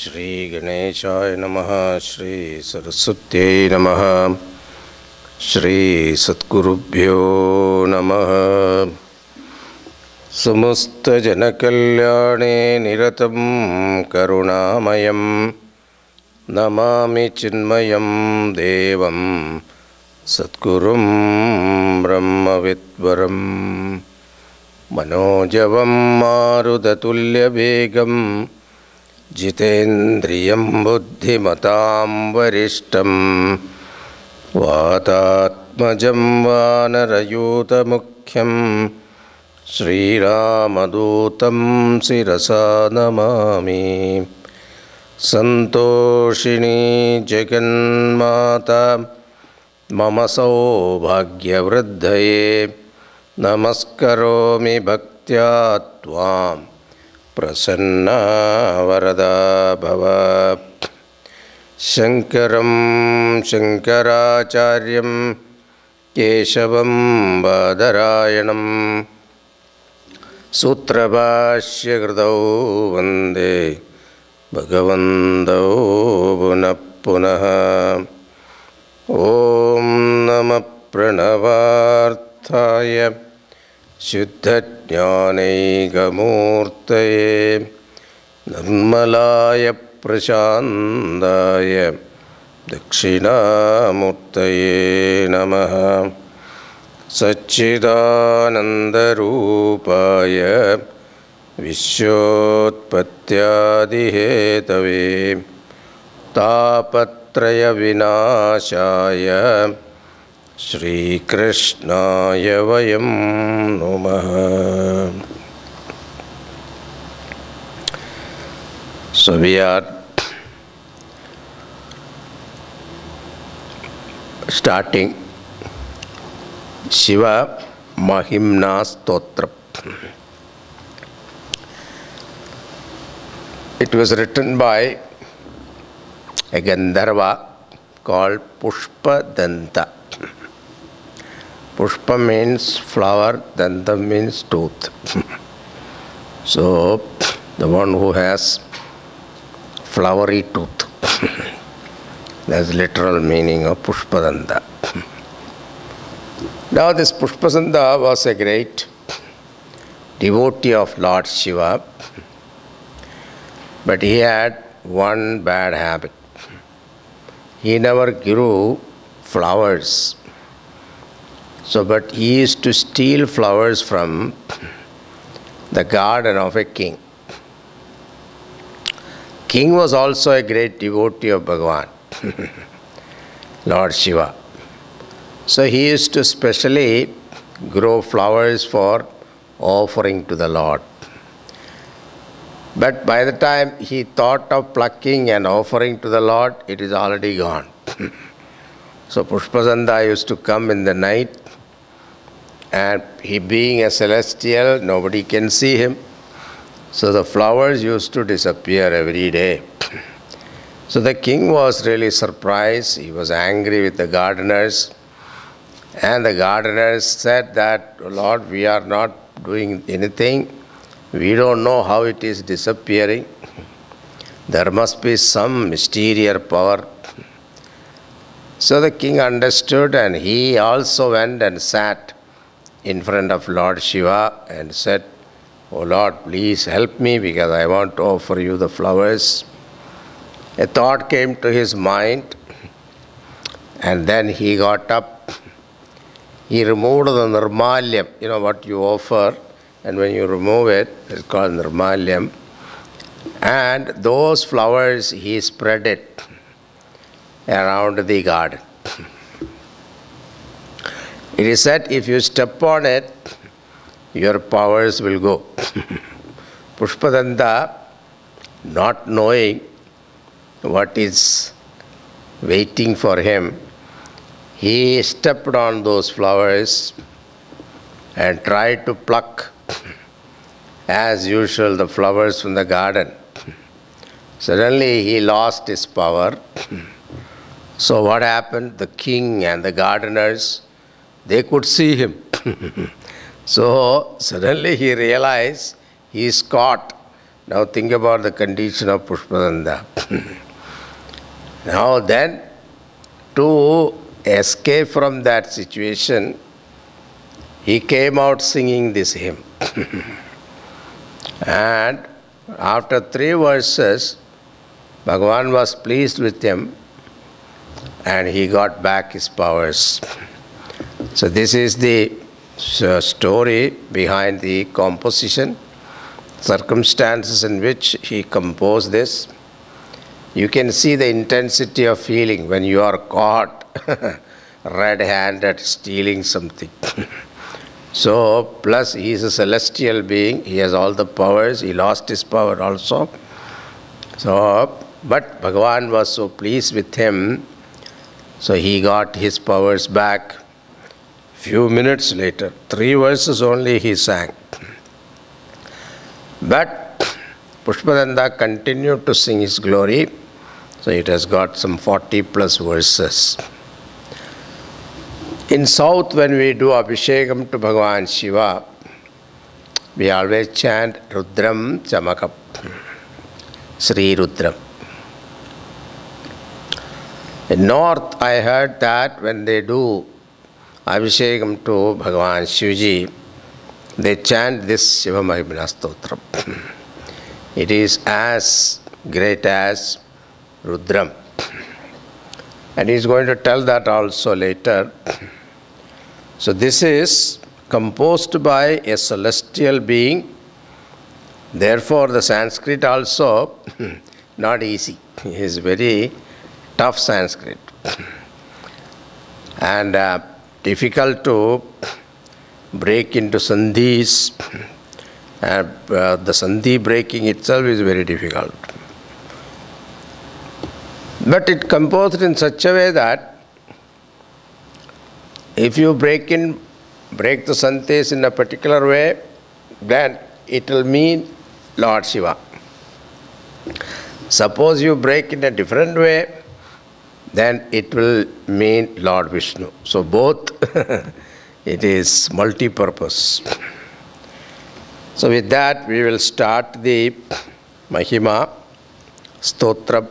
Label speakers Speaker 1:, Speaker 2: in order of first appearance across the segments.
Speaker 1: श्री गणेशाय नमः। श्री सरस्वत्यै नमः। श्री सद्गुरुभ्यो नमः। समस्त जनकल्याणे निरतं करुणामयं नमामि चिन्मयं देवं सद्गुरुं ब्रह्मविद्वरं मनोजवं मारुततुल्यवेगं जितेन्द्रियं बुद्धिमतां वरिष्ठं वातात्मजं वानरयूतमुख्यं श्रीरामदूतं शिरसा नमामि। सन्तोषिणी जगन्माता मम सौभाग्यवृद्धये नमस्करोमि भक्त्या त्वां प्रसन्ना वरदा भव। शङ्करं शङ्कराचार्यं केशवं बादरायणं सूत्रभाष्यकृतौ वन्दे भगवन्तौ पुनः पुनः। ॐ नमः प्रणवार्थाय शुद्धज्ञानैकमूर्तये निर्मलाय प्रशान्ताय दक्षिणामूर्तये नमः। सच्चिदानन्दरूपाय विश्वोत्पत्त्यादिहेतवे तापत्रयविनाशाय श्रीकृष्णाय वयं नमः। So we are starting Shiva Mahimna Stotra. It was written by a Gandharva called Pushpadanta. Pushpa means flower, Danta means tooth. So the one who has flowery tooth. That's literal meaning of Pushpadanta. Now this Pushpadanta was a great devotee of Lord Shiva, but he had one bad habit. He never grew flowers. So, but he used to steal flowers from the garden of a king. King was also a great devotee of Bhagavan, Lord Shiva. So he used to specially grow flowers for offering to the Lord. But by the time he thought of plucking and offering to the Lord, it is already gone. So Pushpadanta used to come in the night, and he being a celestial, nobody can see him. So the flowers used to disappear every day. So the king was really surprised. He was angry with the gardeners. And the gardeners said that, Lord, we are not doing anything. We don't know how it is disappearing. There must be some mysterious power. So the king understood, and he also went and sat in front of Lord Shiva and said, Oh Lord, please help me because I want to offer you the flowers. A thought came to his mind, and then he got up. He removed the nirmalyam, you know what you offer, and when you remove it, it's called nirmalyam. And those flowers, he spread it around the garden. It is said if you step on it, your powers will go. Pushpadanta, not knowing what is waiting for him, he stepped on those flowers and tried to pluck, as usual, the flowers from the garden. Suddenly he lost his power. So what happened? The king and the gardeners, they could see him. So suddenly he realized he is caught Now think about the condition of Pushpadanda. Now then, to escape from that situation, he came out singing this hymn. And after 3 verses, Bhagavan was pleased with him and he got back his powers. So this is the story behind the composition, circumstances in which he composed this. You can see the intensity of feeling when you are caught red-handed stealing something. So, plus he is a celestial being, he has all the powers, he lost his power also. So, but Bhagavan was so pleased with him, so he got his powers back. Few minutes later, 3 verses only he sang. But Pushpadanda continued to sing his glory, so it has got some 40 plus verses. In South, when we do Abhishekam to Bhagavan Shiva, we always chant Rudram Chamakap, Sri Rudram. In North, I heard that when they do Abhishekam to Bhagavan Shivji, they chant this Shiva Mahimana Stotram. It is as great as Rudram. And he is going to tell that also later. So this is composed by a celestial being. Therefore the Sanskrit also not easy. It is very tough Sanskrit. And difficult to break into sandhis. The sandhi breaking itself is very difficult. But it composed in such a way that if you break the sandhis in a particular way, then it will mean Lord Shiva. Suppose you break in a different way, then it will mean Lord Vishnu. So both, it is multi-purpose. So with that, we will start the Mahima Stotra.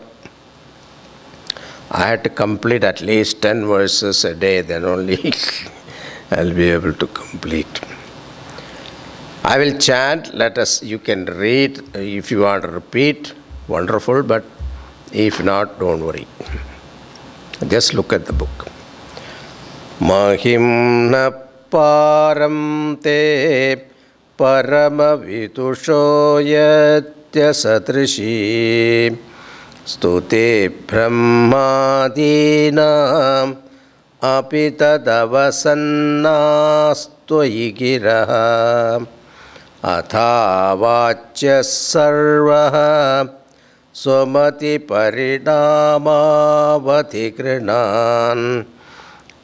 Speaker 1: I had to complete at least 10 verses a day, then only I'll be able to complete. I will chant, you can read, if you want to repeat, wonderful, but if not, don't worry. Just look at the book. Mahimna param te parama vitusho yatya satrishi Stute brahmadinam apitadavasannastvayi giraha athavachya sarvaha swamati parinamavati krinan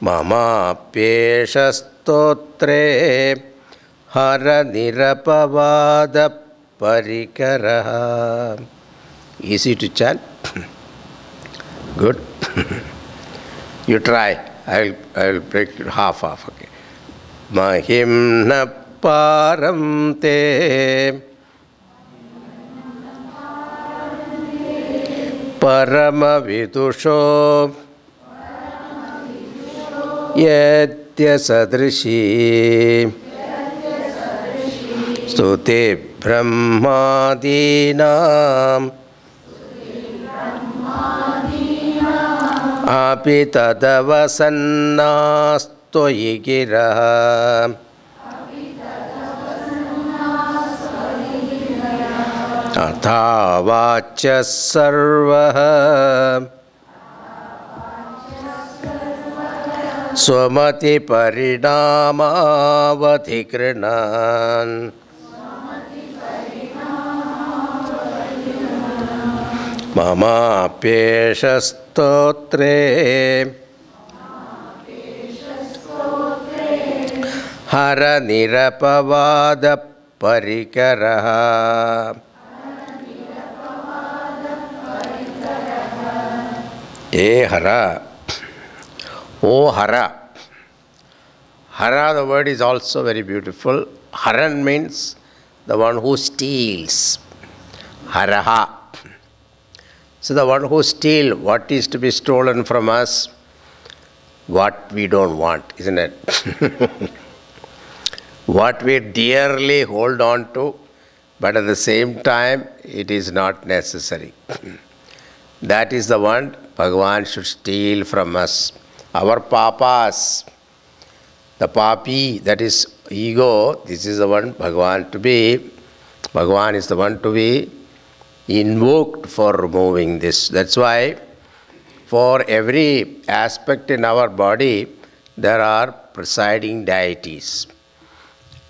Speaker 1: mama pyeshastotre hara nirapavada parikaraha. Easy to chant? Good. You try. I will break it half, okay. Mahimna param te parama vidusho yatya sadrishi stute brahmadinam apitadavasannastvayi giraha athavachya sarvaha swamati parinamavati krinan mama pyeshastotre hara nirapavada parikaraha. E hara. O hara. Hara, the word is also very beautiful. Haran means the one who steals. Haraha. So the one who steals what is to be stolen from us, what we don't want, isn't it? What we dearly hold on to, but at the same time, it is not necessary. That is the one Bhagavan should steal from us. Our papas, the papi, that is ego, this is the one Bhagavan is the one to be invoked for removing this. That's why for every aspect in our body, there are presiding deities.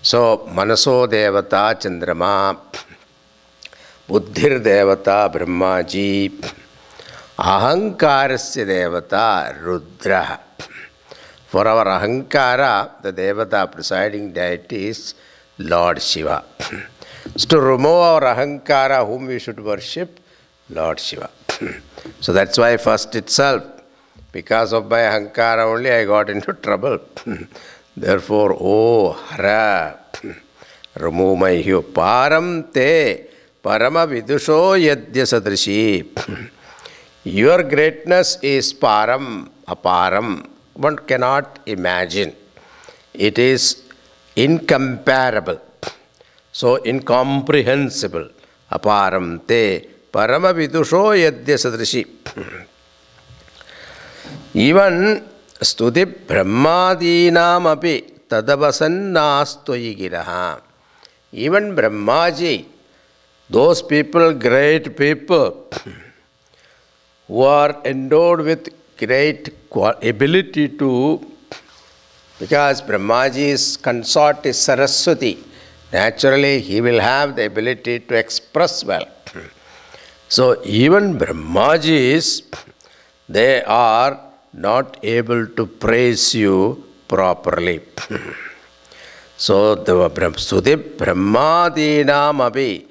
Speaker 1: So, Manaso Devata Chandrama, Buddhir Devata Brahmaji, Ahankarasya Devata Rudra. For our Ahankara, the Devata presiding deity is Lord Shiva. So to remove our Ahankara, whom we should worship? Lord Shiva. So that's why first itself, because of my Ahankara only, I got into trouble. Therefore, oh Hara, remove my hue. Param te parama vidusho yadya sadrishi. Your greatness is param, aparam. One cannot imagine. It is incomparable. So incomprehensible. Aparam te parama vidusho yadya sadrishi. Even Stuti Brahmadinam api tadavasannastoyi giraha. Even Brahmaji, those people, great people, who are endowed with great ability to, because Brahmaji's consort is Saraswati, naturally he will have the ability to express well. So even Brahmajis, they are not able to praise you properly. So the Stuti Brahmadinam api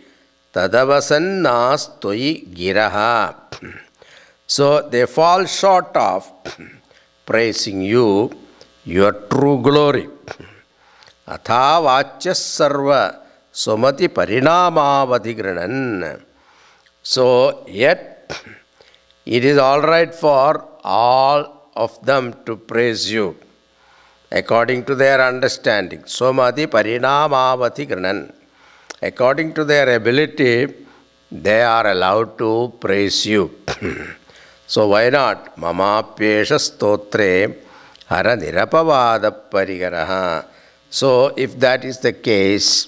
Speaker 1: tadavasannastoyi giraha. So they fall short of praising you, your true glory. Atha vachya sarva somati parinamavadhigranan. So yet it is all right for all of them to praise you according to their understanding. Somati parinamavadhigranan. According to their ability, they are allowed to praise you. So why not? Mamapyesha stotre hara nirapavada parigaraha. So if that is the case,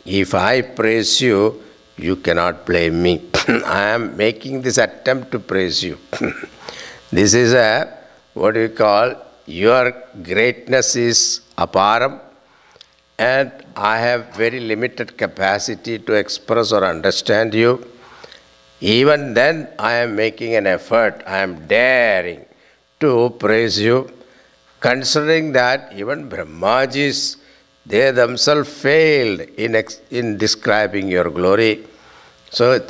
Speaker 1: if I praise you, you cannot blame me. I am making this attempt to praise you. This is what we call, your greatness is aparam, and I have very limited capacity to express or understand you. Even then, I am making an effort, I am daring to praise you, considering that even Brahmajis, they themselves failed in describing your glory. So,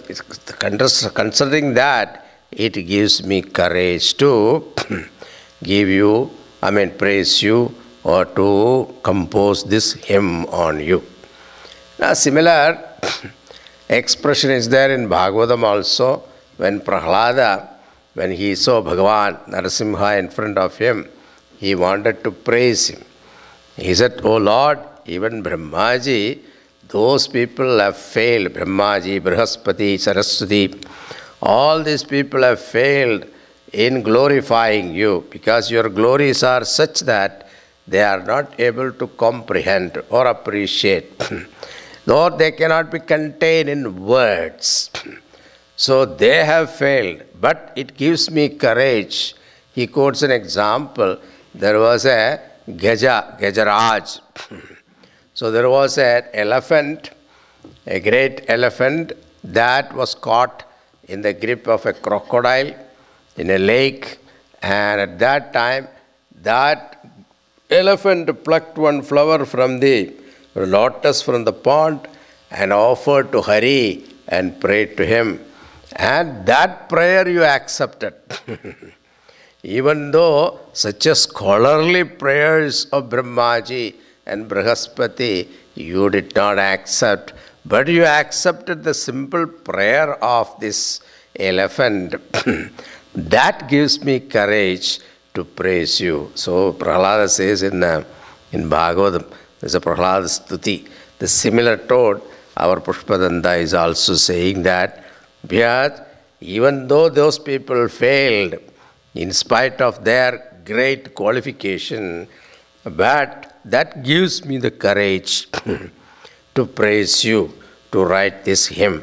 Speaker 1: considering that, it gives me courage to praise you or to compose this hymn on you. Now, similar expression is there in Bhagavatam also, when Prahlada, when he saw Bhagavan, Narasimha in front of him, he wanted to praise him. He said, "Oh Lord, even Brahmaji, those people have failed. Brahmaji, Brihaspati, Saraswati, all these people have failed in glorifying you, because your glories are such that they are not able to comprehend or appreciate. Though they cannot be contained in words. So they have failed, but it gives me courage." He quotes an example. There was a Gajaraj. So there was an elephant, a great elephant that was caught in the grip of a crocodile in a lake, and at that time that elephant plucked one flower from the lotus from the pond and offered to Hari and prayed to him. And that prayer you accepted. Even though such a scholarly prayers of Brahmaji and Brihaspati you did not accept, but you accepted the simple prayer of this elephant. That gives me courage to praise you. So Prahlada says in Bhagavatam, there's a Prahlada Stuti. The similar tone, our Pushpadanta is also saying that, because even though those people failed, in spite of their great qualification, but that gives me the courage to praise you, to write this hymn.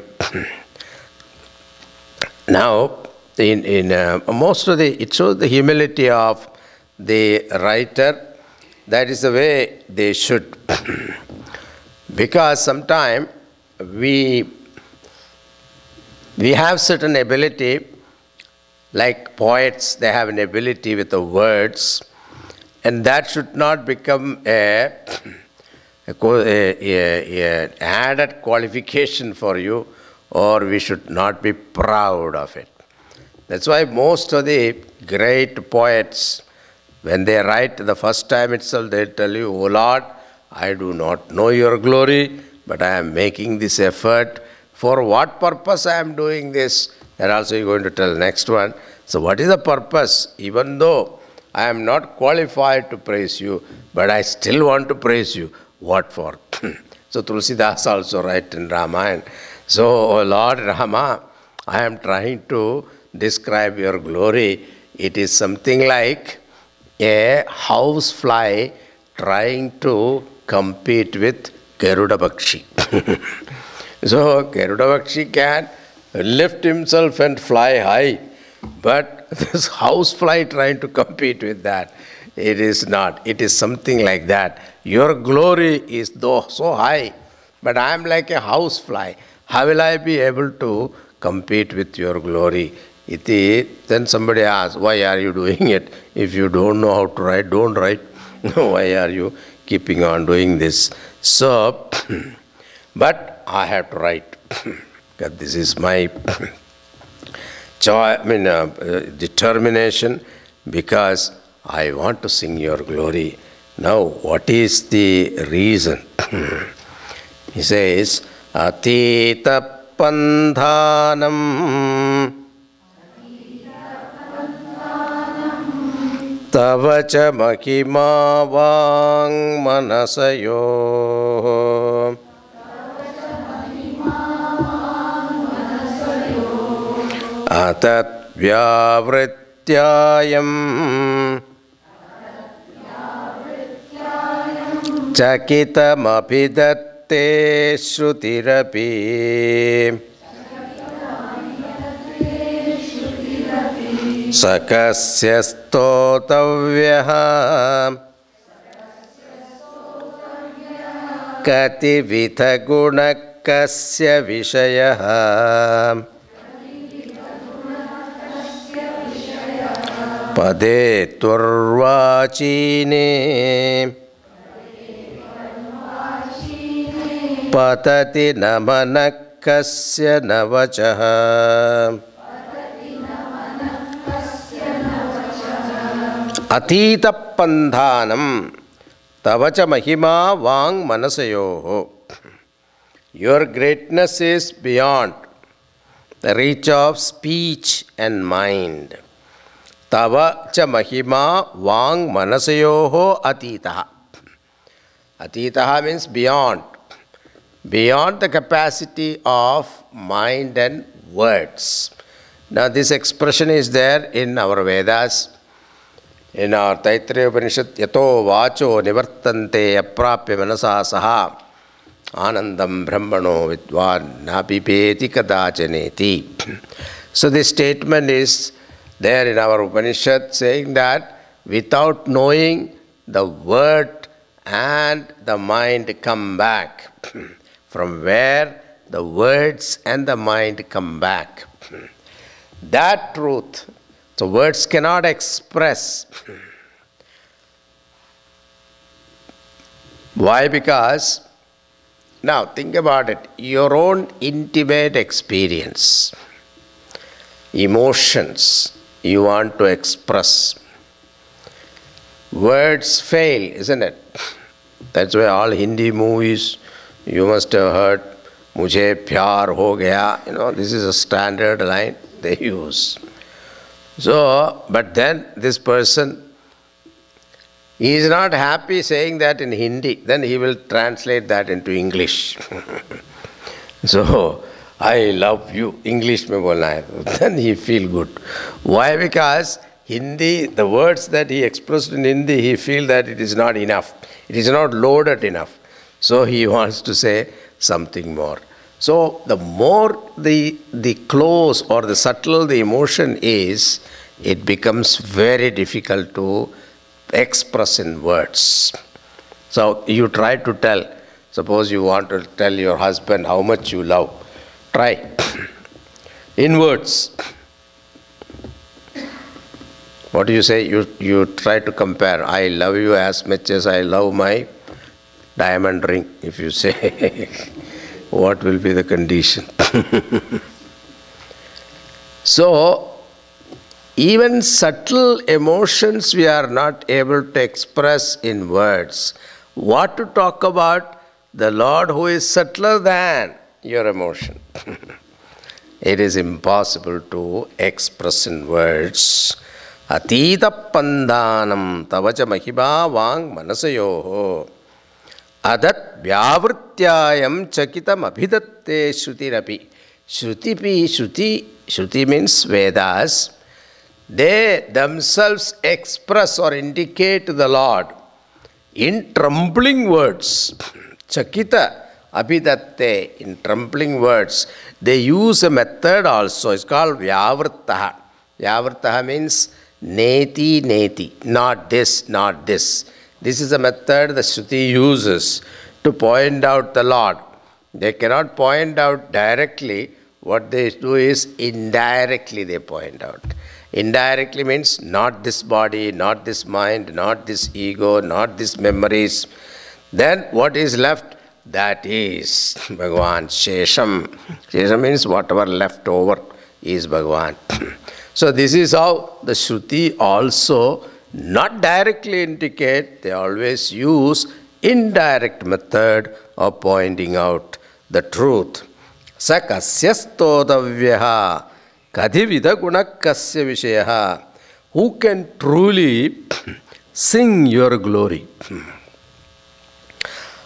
Speaker 1: Now, in most of it shows the humility of the writer. That is the way they should. Because sometimes we have certain ability, like poets, they have an ability with the words, and that should not become an added qualification for you, or we should not be proud of it. That's why most of the great poets, when they write the first time itself, they tell you, "O Lord, I do not know your glory, but I am making this effort. For what purpose I am doing this?" That also you're going to tell next one. So what is the purpose? Even though I am not qualified to praise you, but I still want to praise you. What for? So Tulsidas also writes in Ramayana. So, O Lord Rama, I am trying to describe your glory. It is something like a housefly trying to compete with Garuda Bakshi. So Garuda Bakshi can lift himself and fly high, but this housefly trying to compete with that, it is not. It is something like that. Your glory is though so high, but I am like a housefly. How will I be able to compete with your glory? Then somebody asks, why are you doing it? If you don't know how to write, don't write. Why are you keeping on doing this? So, but I have to write. Because this is my determination, because I want to sing your glory. Now, what is the reason? He says, Atita Pandhanam Tavacha Mahima Vang Manasayo Atat Vyavrityayam Chakitam Abhidatte Shrutirapi Sakasya Stotavyaha Kati Vithagunakasya Vishayaha Pade Turvachine Patati Namanakasya Navachaha Atita Pandhanam Tavacha Mahima Vang Manasayoho. Your greatness is beyond the reach of speech and mind. Tavacha Mahima Vang Manasayoho Atitaha. Atitaha means beyond. Beyond the capacity of mind and words. Now this expression is there in our Vedas. In our Taittiriya Upanishad, Yato Vacho Nivartante Aprapya Manasa Saha Anandam Brahmano Vidvan Nabipeti Kadachaneti. So this statement is there in our Upanishad, saying that without knowing, the word and the mind come back. From where the words and the mind come back. That truth, so words cannot express. Why? Because, now think about it, your own intimate experience, emotions you want to express. Words fail, isn't it? That's why all Hindi movies, you must have heard, Mujhe pyar ho gaya. This is a standard line they use. So, but then this person, he is not happy saying that in Hindi. Then he will translate that into English. So, I love you. English mein bolna hai. Then he feel good. Why? Because Hindi, the words that he expressed in Hindi, he feel that it is not enough. It is not loaded enough. So he wants to say something more. So the more the close or the subtle the emotion is, it becomes very difficult to express in words. So you try to tell, suppose you want to tell your husband how much you love. Try. In words. What do you say? You try to compare. I love you as much as I love my diamond ring. If you say, what will be the condition? So, even subtle emotions we are not able to express in words. What to talk about the Lord who is subtler than your emotion? It is impossible to express in words. Atita pandanam tavacha mahiba vang manasayoho adat vyavrityayam chakitam abhidatte shrutirapi. Shruti means Vedas. They themselves express or indicate to the Lord in trembling words. Chakita abhidatte, in trembling words. They use a method also. It's called vyavrittaha. Vyavrittaha means neti, not this, not this. This is a method the Shruti uses to point out the Lord. They cannot point out directly. What they do is indirectly they point out. Indirectly means not this body, not this mind, not this ego, not these memories. Then what is left? That is Bhagavan, Shesham. Shesham means whatever left over is Bhagavan. So this is how the Shruti also not directly indicate, they always use indirect method of pointing out the truth. Sa kasyastodavyaha kadhivida gunakasya vishayaha. Who can truly sing your glory?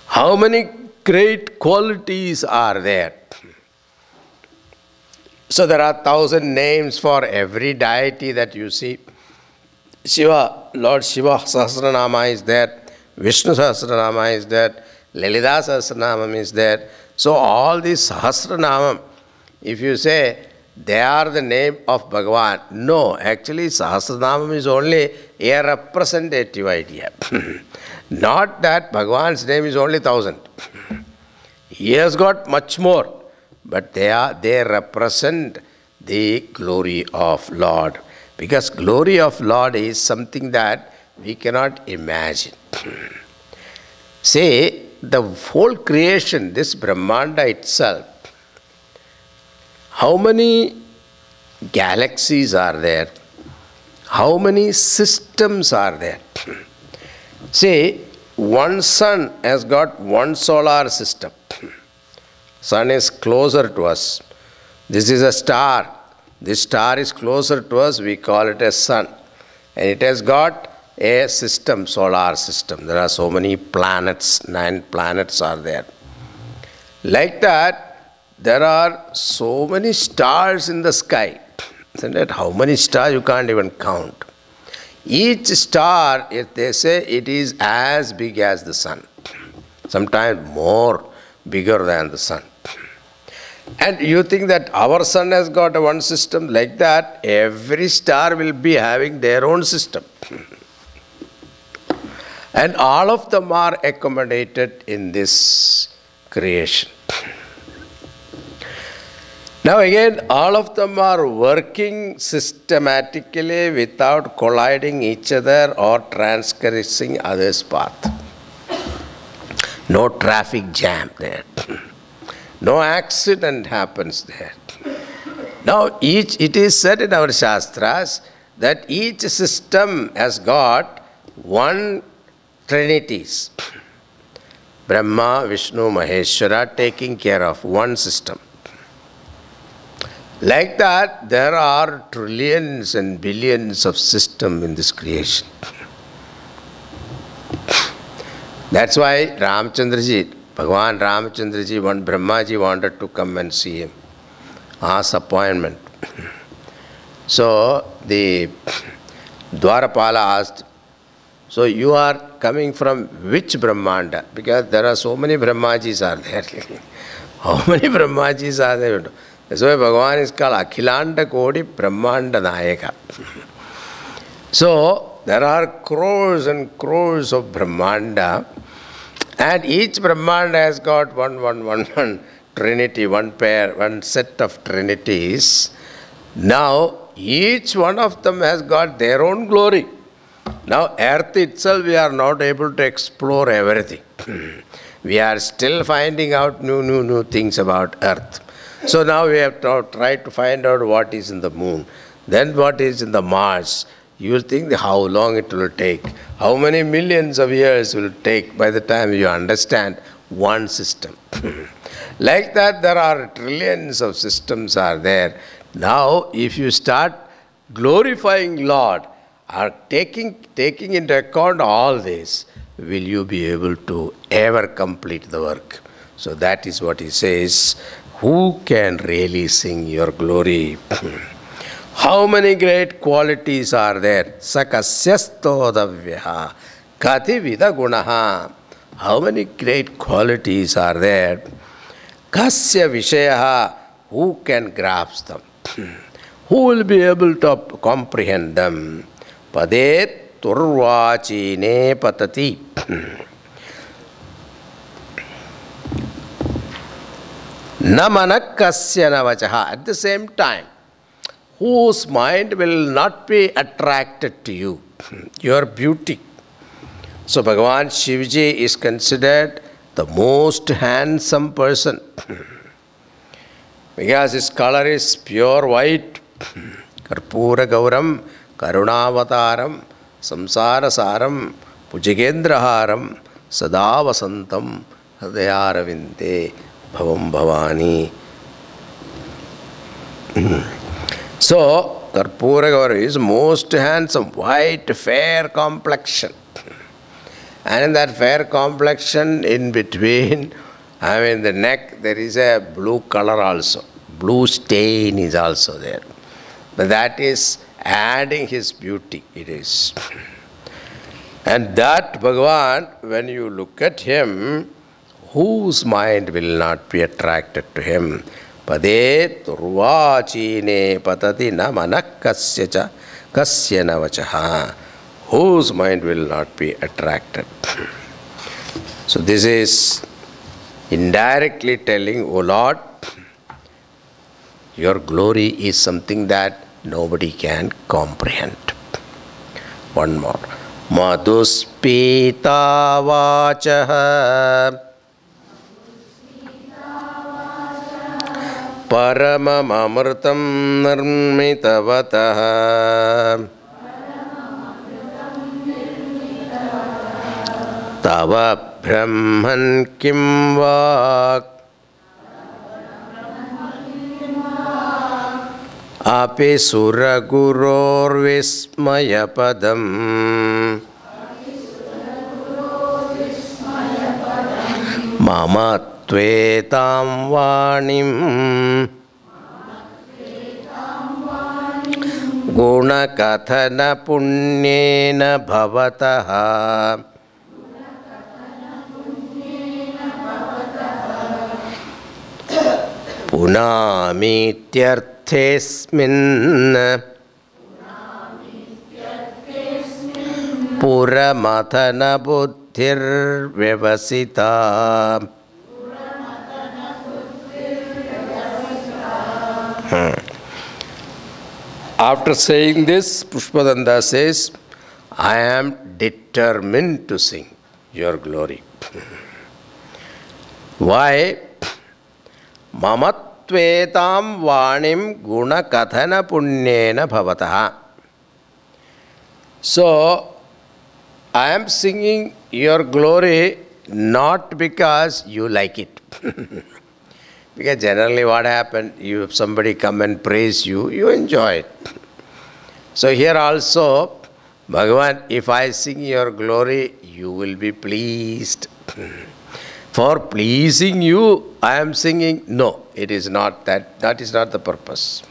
Speaker 1: How many great qualities are there? So there are 1,000 names for every deity that you see. Shiva, Lord Shiva Sahasranama is there, Vishnu Sahasranama is there, Lalita Sahasranama is there. So all these Sahasranama, if you say they are the name of Bhagavan, no, actually Sahasranama is only a representative idea. Not that Bhagavan's name is only 1,000. He has got much more. But they represent the glory of Lord. Because glory of Lord is something that we cannot imagine. Say, the whole creation, this Brahmanda itself, how many galaxies are there? How many systems are there? Say, one sun has got one solar system. Sun is closer to us. This is a star. This star is closer to us, we call it a sun. And it has got a system, solar system. There are so many planets, 9 planets are there. Like that, there are so many stars in the sky. Isn't it? How many stars you can't even count. Each star, if they say, it is as big as the sun. Sometimes more bigger than the sun. And you think that our sun has got a one system like that, every star will be having their own system. And all of them are accommodated in this creation. Now again, all of them are working systematically without colliding each other or transgressing others' path. No traffic jam there. No accident happens there. Now it is said in our Shastras that each system has got one trinities. Brahma, Vishnu, Maheshwara taking care of one system. Like that, there are trillions and billions of systems in this creation. That's why Ramchandraji, Bhagavan Ramchandraji, one Brahmaji wanted to come and see him, ask appointment. So the Dwarapala asked, so you are coming from which Brahmanda? Because there are so many Brahmajis are there. How many Brahmajis are there? That's why Bhagavan is called Akhilanda Kodi Brahmanda Nayaka. So there are crores and crores of Brahmanda, and each Brahmanda has got one trinity, one pair, one set of trinities. Now each one of them has got their own glory. Now earth itself, we are not able to explore everything. We are still finding out new things about earth. So now we have to try to find out what is in the moon, then what is in the Mars. You will think how long it will take, how many millions of years will it take by the time you understand one system. Like that, there are trillions of systems are there. Now, if you start glorifying Lord, or taking into account all this, will you be able to ever complete the work? So that is what he says. Who can really sing your glory? How many great qualities are there? Sakasyastodavyaha kati vida gunaha. How many great qualities are there? Kasya vishayaha. Who can grasp them? Who will be able to comprehend them? Padet turvachine patati. Namanakasya navachaha. At the same time, whose mind will not be attracted to you, your beauty. So Bhagavan Shivji is considered the most handsome person because his color is pure white. Karpura Gauram, Karunavataram, Samsara Saram, Pujagendraharam, Sadavasantam, Hadayaravinte, Bhavam Bhavani. So, Karpura Gauram is most handsome, white, fair complexion. And in that fair complexion, in between, the neck, there is a blue color also. Blue stain is also there. But that is adding his beauty, it is. And that Bhagavan, when you look at him, whose mind will not be attracted to him? Pade turvachine patati namanakasya cha kasya navachaha. Whose mind will not be attracted? So this is indirectly telling, O Lord, your glory is something that nobody can comprehend. One more. Madhuspita vachaha paramam amritam nirmitavataha tava brahman kim vak api suraguror vismayapadam mama tvetam vanim gunakathana punyena bhavataha punamityarthesmin puramathana buddhir vyavasita. After saying this, Pushpadanda says, I am determined to sing your glory. Why? Mamatvetam vanim guna kathana punyena bhavataha. So, I am singing your glory not because you like it. Because generally what happens, if somebody come and praise you, you enjoy it. So here also, Bhagavan, if I sing your glory, you will be pleased. For pleasing you, I am singing. No, it is not that. That is not the purpose.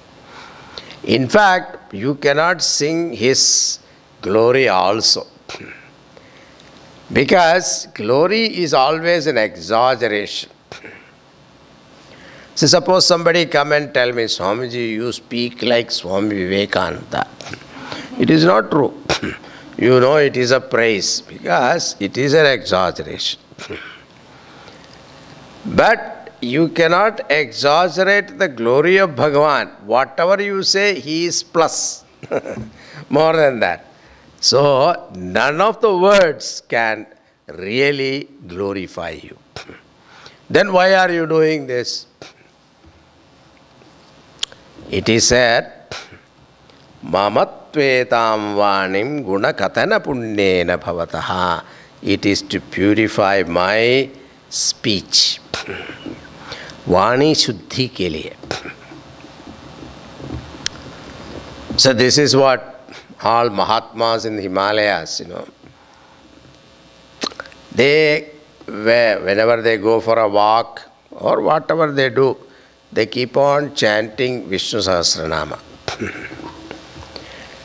Speaker 1: In fact, you cannot sing His glory also. Because glory is always an exaggeration. So suppose somebody come and tell me, Swamiji, you speak like Swami Vivekananda. It is not true. You know it is a praise because it is an exaggeration. But you cannot exaggerate the glory of Bhagavan. Whatever you say, He is plus. More than that. So none of the words can really glorify you. Then why are you doing this? It is said, Mamatvetam vanim guna katana punyena bhavataha. It is to purify my speech. Vani shuddhi ke liye. So this is what all Mahatmas in the Himalayas, they, whenever they go for a walk or whatever they do, they keep on chanting Vishnu Sahasranama.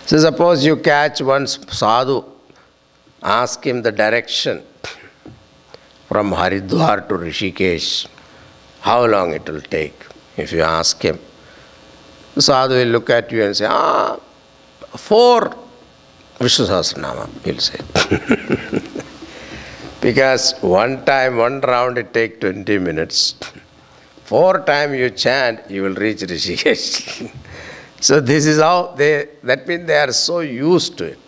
Speaker 1: So suppose you catch one sadhu, ask him the direction from Haridwar to Rishikesh, how long it will take. If you ask him, the sadhu will look at you and say, 4 Vishnu Sahasranama, he'll say. Because one round it takes 20 minutes. 4 times you chant, you will reach Rishikesh. So this is how that means they are so used to it.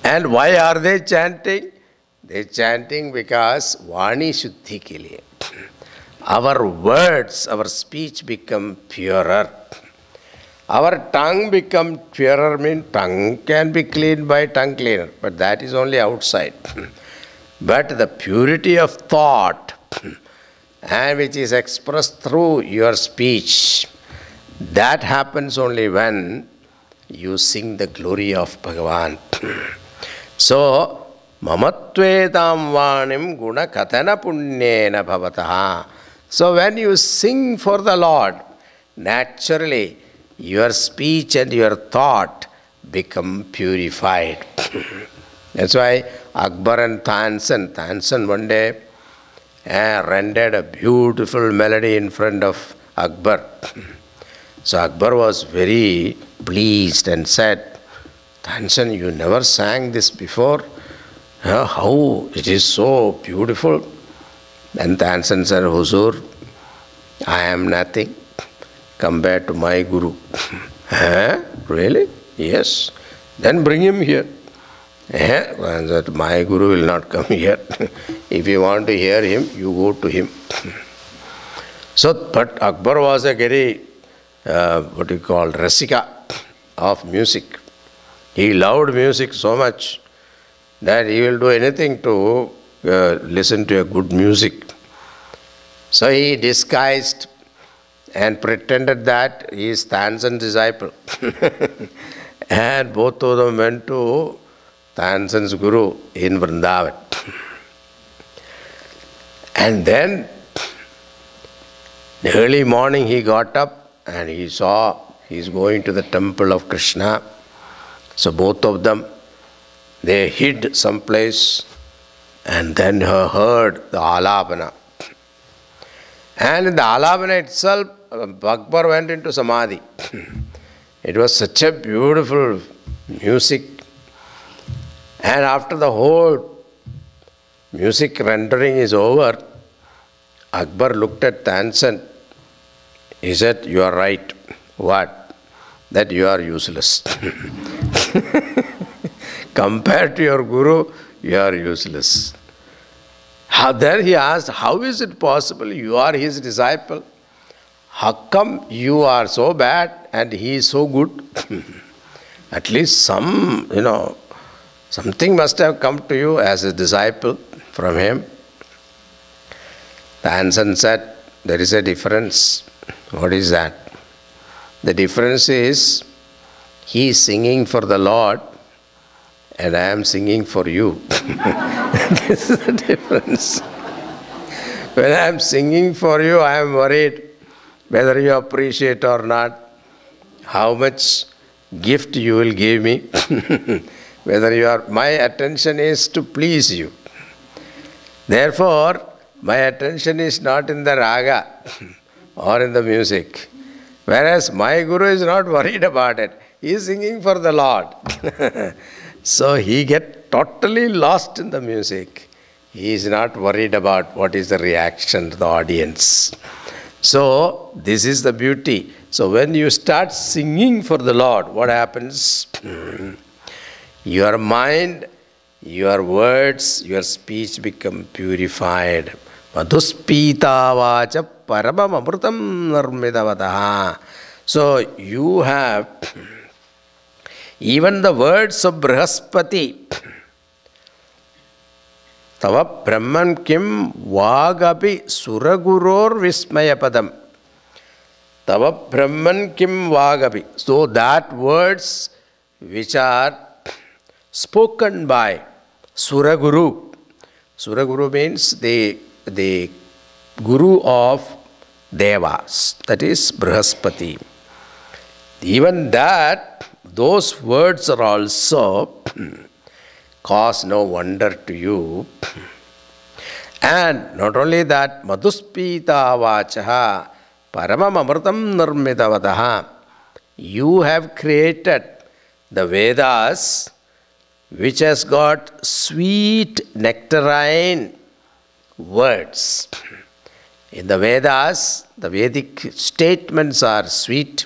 Speaker 1: And why are they chanting? They are chanting because Vani Shuddhi ke liye. Our words, our speech become purer. Our tongue become purer, means tongue can be cleaned by tongue cleaner, but that is only outside. But the purity of thought, and which is expressed through your speech, that happens only when you sing the glory of Bhagavan. So, Mamatvetam vanim guna katana punyena bhavataha. So when you sing for the Lord, naturally your speech and your thought become purified. That's why Akbar and Tansen one day rendered a beautiful melody in front of Akbar. So Akbar was very pleased and said, Tansen, you never sang this before. How? It is so beautiful. And Tansen said, Huzur, I am nothing compared to my Guru. Really? Yes. Then bring him here. And that my Guru will not come here. If you want to hear him, you go to him. So, but Akbar was a very, rasika of music. He loved music so much that he will do anything to listen to a good music. So he disguised and pretended that he is Tansen's disciple. And both of them went to Tansen's Guru in Vrindavan. And then, early morning he got up and he saw he is going to the temple of Krishna. So both of them, they hid someplace and then heard the Alabana. And in the Alabana itself, Akbar went into Samadhi. It was such a beautiful music. And after the whole music rendering is over, Akbar looked at Tansen. He said, you are right. What? That you are useless. Compared to your Guru, you are useless. Then he asked, how is it possible? You are his disciple. How come you are so bad and he is so good? At least something must have come to you as a disciple. from him. The Anson said, there is a difference. What is that? The difference is, he is singing for the Lord and I am singing for you. This is the difference. When I am singing for you, I am worried whether you appreciate or not, how much gift you will give me, whether my attention is to please you. Therefore, my attention is not in the raga or in the music. Whereas my Guru is not worried about it. He is singing for the Lord. So he gets totally lost in the music. He is not worried about what is the reaction to the audience. So this is the beauty. So when you start singing for the Lord, what happens? Your mind, your words, your speech become purified. Madhuspita vacha paramam amrutam narmidavataha. So you have even the words of Brihaspati. Tava Brahman kim vagapi suraguror vismayapadam. Tava Brahman kim vagapi. So that words which are spoken by Suraguru. Suraguru means the Guru of Devas, that is Brihaspati. Even that, those words are also cause no wonder to you. And not only that, Madhuspita vachaha paramam amrutam narmidavataha. You have created the Vedas, which has got sweet nectarine words. In the Vedas, the Vedic statements are sweet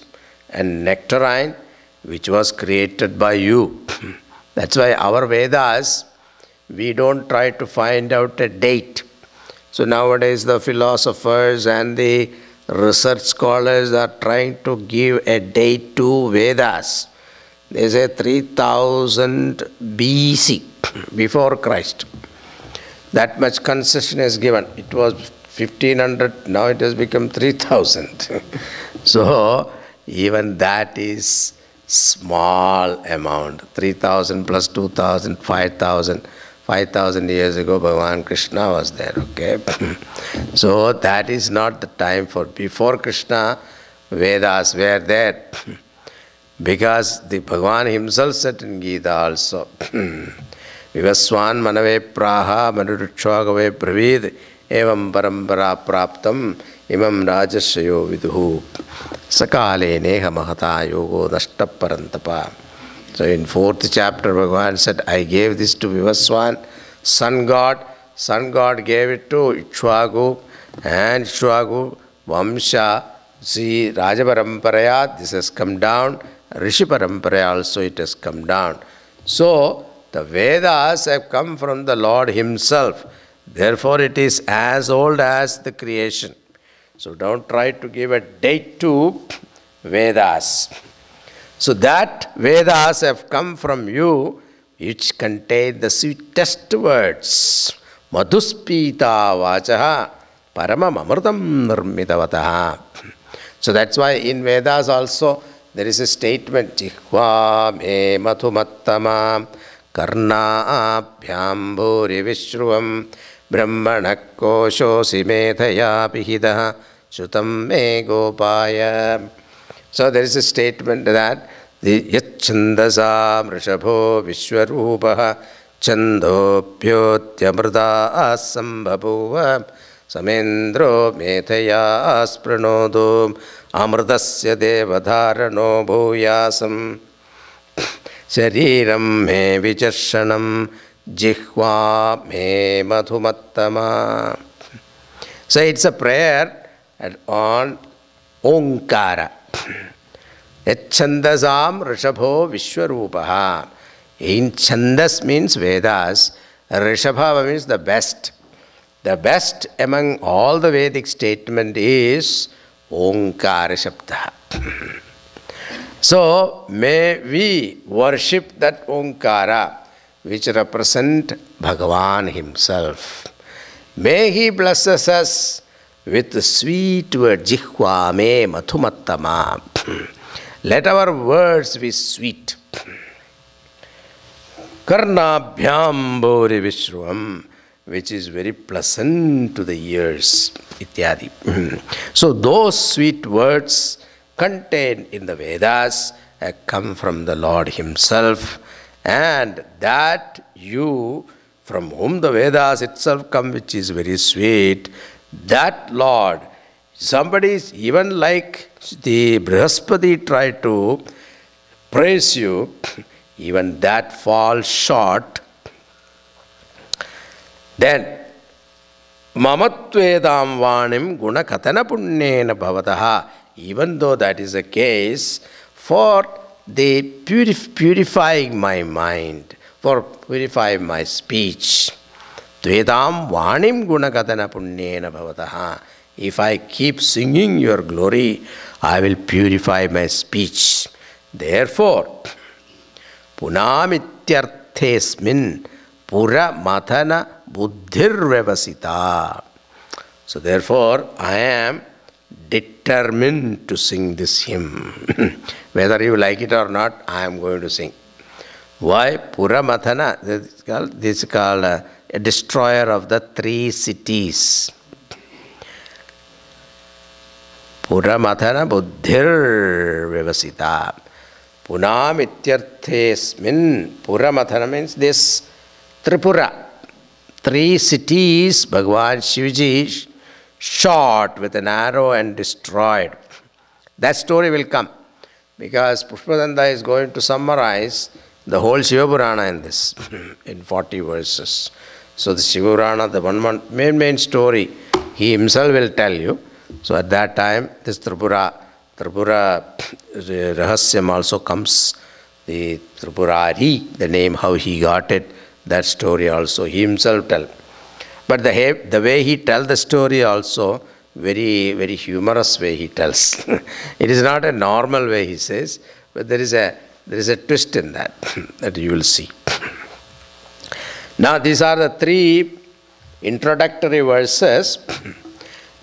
Speaker 1: and nectarine, which was created by you. That's why our Vedas, we don't try to find out a date. So nowadays the philosophers and the research scholars are trying to give a date to Vedas. They say 3000 BC, before Christ. That much concession is given. It was 1500, now it has become 3000. So even that is small amount. 3000 plus 2000, 5000. 5000 years ago, Bhagavan Krishna was there, okay? So that is not the time for, before Krishna, Vedas were there. Because the Bhagavan himself said in Gita also, Vivaswan manave praha manurukshvagave pravid evam parampara praptam imam rajasyayo viduhu sakale neha mahata yogo nashta parantapa. So in 4th chapter, Bhagavan said, I gave this to Vivaswan, sun god. Sun god gave it to Ikshvaku, and Ikshvaku, Vamsha, see, Raja Paramparaya, this has come down. Rishi Paramparaya also it has come down. So the Vedas have come from the Lord himself. Therefore it is as old as the creation. So don't try to give a date to Vedas. So that Vedas have come from you, which contain the sweetest words. Madhuspita vachaha paramam amrutam nirmitavataha. So that's why in Vedas also there is a statement, Jihva me madhumattama karna abhyam bhuri vishruvam brahmanak koshosi medhaya pihidaha shutam me gopaya. So there is a statement that the yachandasa mrishabho vishwarupaha chandobhyotyamrita asambhabuva samendro medhaya aspranodo amritasya devadharano bhuyasam shariram me vicharshanam jihva me madhumattama. So it's a prayer on Omkara. Yachandasam rishabho vishwarupaha. In Chandas means Vedas, Rishabha means the best. The best among all the Vedic statement is Omkara Shabda. So may we worship that Omkara which represent Bhagavan himself. May he blesses us with sweet word, jihva me mathumattama. Let our words be sweet. Karnabhyam bori vishruvam, which is very pleasant to the ears, ityadi. So those sweet words contained in the Vedas have come from the Lord himself, and that you, from whom the Vedas itself come, which is very sweet, that Lord, somebody is even like the Brihaspati tried to praise you, even that falls short. Then, mamatvedam vanim guna katana punnena bhavataha, even though that is the case, for the purifying my mind, for purifying my speech, Tvedam vanim gunakatana punnena bhavataha. If I keep singing your glory, I will purify my speech. Therefore, punamityarthesmin pura mathana buddhirvevasita. So therefore, I am determined to sing this hymn. Whether you like it or not, I am going to sing. Why? Pura mathana, this is called a destroyer of the 3 cities. Pura mathana buddhir vevasita. Punam ityarthesmin. Pura mathana means this Tripura. 3 cities Bhagavan Shivaji shot with an arrow and destroyed. That story will come, because Pushpadanda is going to summarize the whole Shiva Purana in this, in 40 verses. So the Shiva Purana, the main story, he himself will tell you. So at that time, this Tripura Rahasyam also comes. The Tripurari, the name, how he got it, that story also he himself tell. But the way he tells the story also, very, very humorous way he tells. It is not a normal way he says, but there is a twist in that, that you will see. Now these are the 3 introductory verses,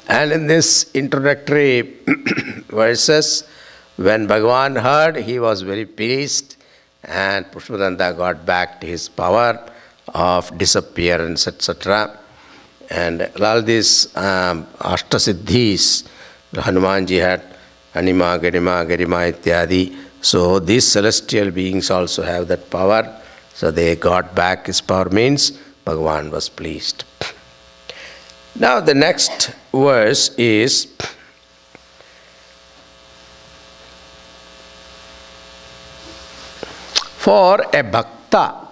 Speaker 1: and in this introductory verses, when Bhagavan heard, he was very pleased, and Pushpadanda got back to his power of disappearance, etc. And all these Ashtasiddhis, Hanumanji had Anima, Garima, Garima, Ityadi. So these celestial beings also have that power. So they got back his power, means Bhagavan was pleased. Now the next verse is for a bhakta.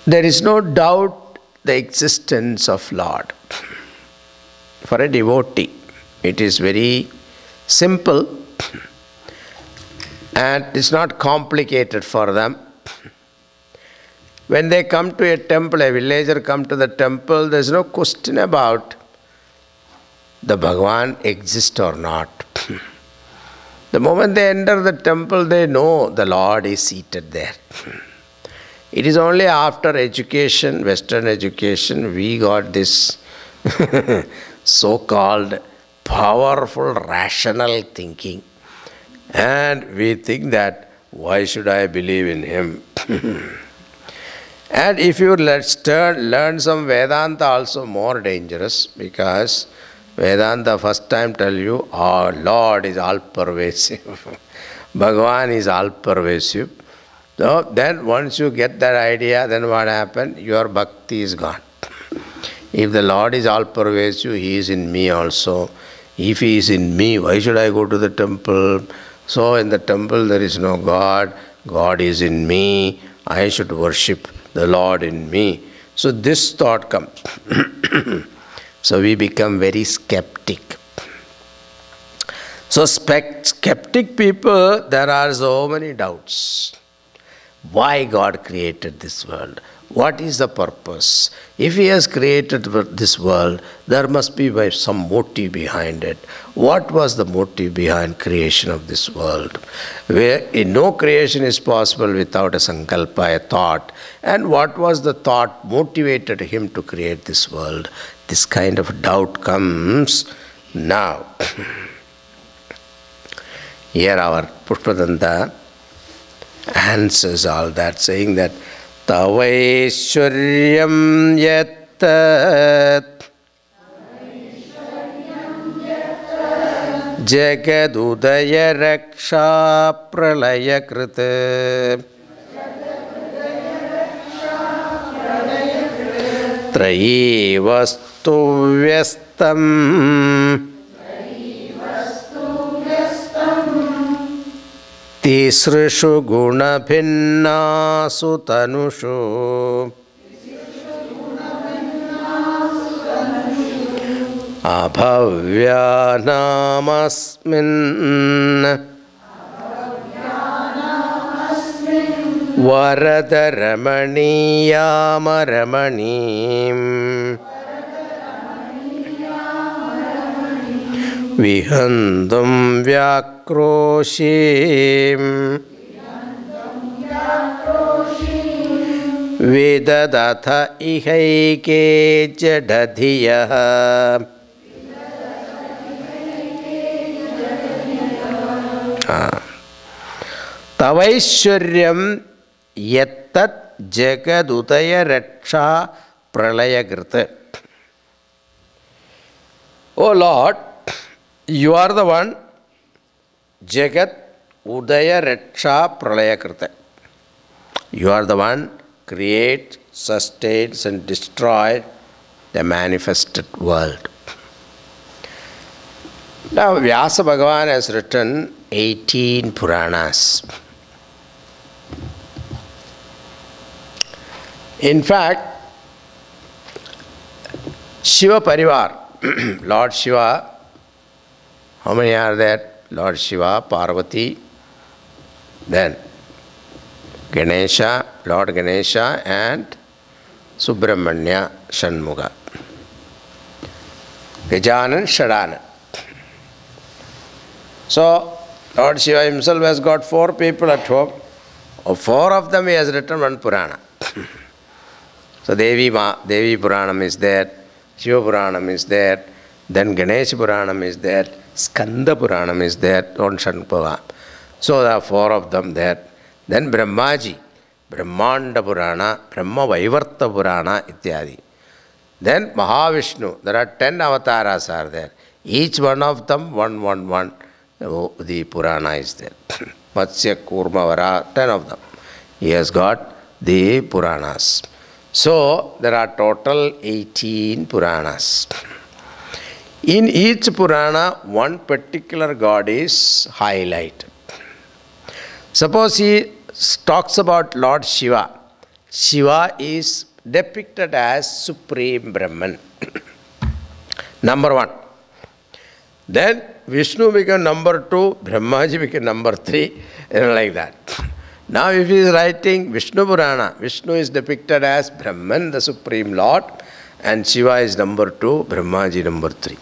Speaker 1: There is no doubt the existence of Lord. For a devotee, it is very simple and it's not complicated for them. When they come to a temple, a villager come to the temple, there is no question about the Bhagavan exists or not. The moment they enter the temple, they know the Lord is seated there. It is only after education, Western education, we got this so-called powerful rational thinking. And we think that, why should I believe in him? And if you learn some Vedanta, also more dangerous, because Vedanta first time tell you, our Lord is all-pervasive. Bhagavan is all-pervasive. So then once you get that idea, then what happened? Your bhakti is gone. If the Lord is all-pervasive, he is in me also. If he is in me, why should I go to the temple? So in the temple there is no God. God is in me. I should worship the Lord in me. So this thought comes. So we become very skeptic. So skeptic people, there are so many doubts. Why God created this world? What is the purpose? If he has created this world, there must be some motive behind it. What was the motive behind creation of this world? Where no creation is possible without a sankalpa, a thought. And what was the thought motivated him to create this world? This kind of doubt comes now. Here our Pushpadanta answers all that, saying that Tavaishwaryam yattat Jagadudaya raksha pralaya krita Trayi vastu vyastam Tisrishu guna bhinnasu tanushu Abhavyanamasmin Varadaramaniyamaramaniim Vihandam vyakroshim Vedadatha ihaike jadadhiyaha Tavaishwaryam yattat jagadudaya raksha pralayakrita. O Lord, you are the one, Jagat Udaya Raksha Pralayakrita. You are the one creates, sustains and destroys the manifested world. Now Vyasa Bhagavan has written 18 Puranas. In fact, Shiva Parivar, Lord Shiva, how many are there? Lord Shiva, Parvati, then Ganesha, Lord Ganesha and Subramanya Shanmuga. Gajanan, Shadanan. So, Lord Shiva himself has got 4 people at home. Of 4 of them he has written 1 Purana. So, Devi Puranam is there, Shiva Puranam is there, then Ganesha Puranam is there, Skanda Puranam is there, on Shanpava. So there are 4 of them there. Then Brahmaji, Brahmanda Purana, Brahma Vaivarta Purana, ityadi. Then Mahavishnu, there are 10 avatars are there. Each one of them, one, the Purana is there. Matsya, Kurma, Vara, 10 of them. He has got the Puranas. So there are total 18 Puranas. In each Purana, one particular god is highlighted. Suppose he talks about Lord Shiva. Shiva is depicted as Supreme Brahman. Number 1. Then Vishnu became number 2, Brahmaji became number 3, and like that. Now if he is writing Vishnu Purana, Vishnu is depicted as Brahman, the Supreme Lord, and Shiva is number 2, Brahmaji number 3.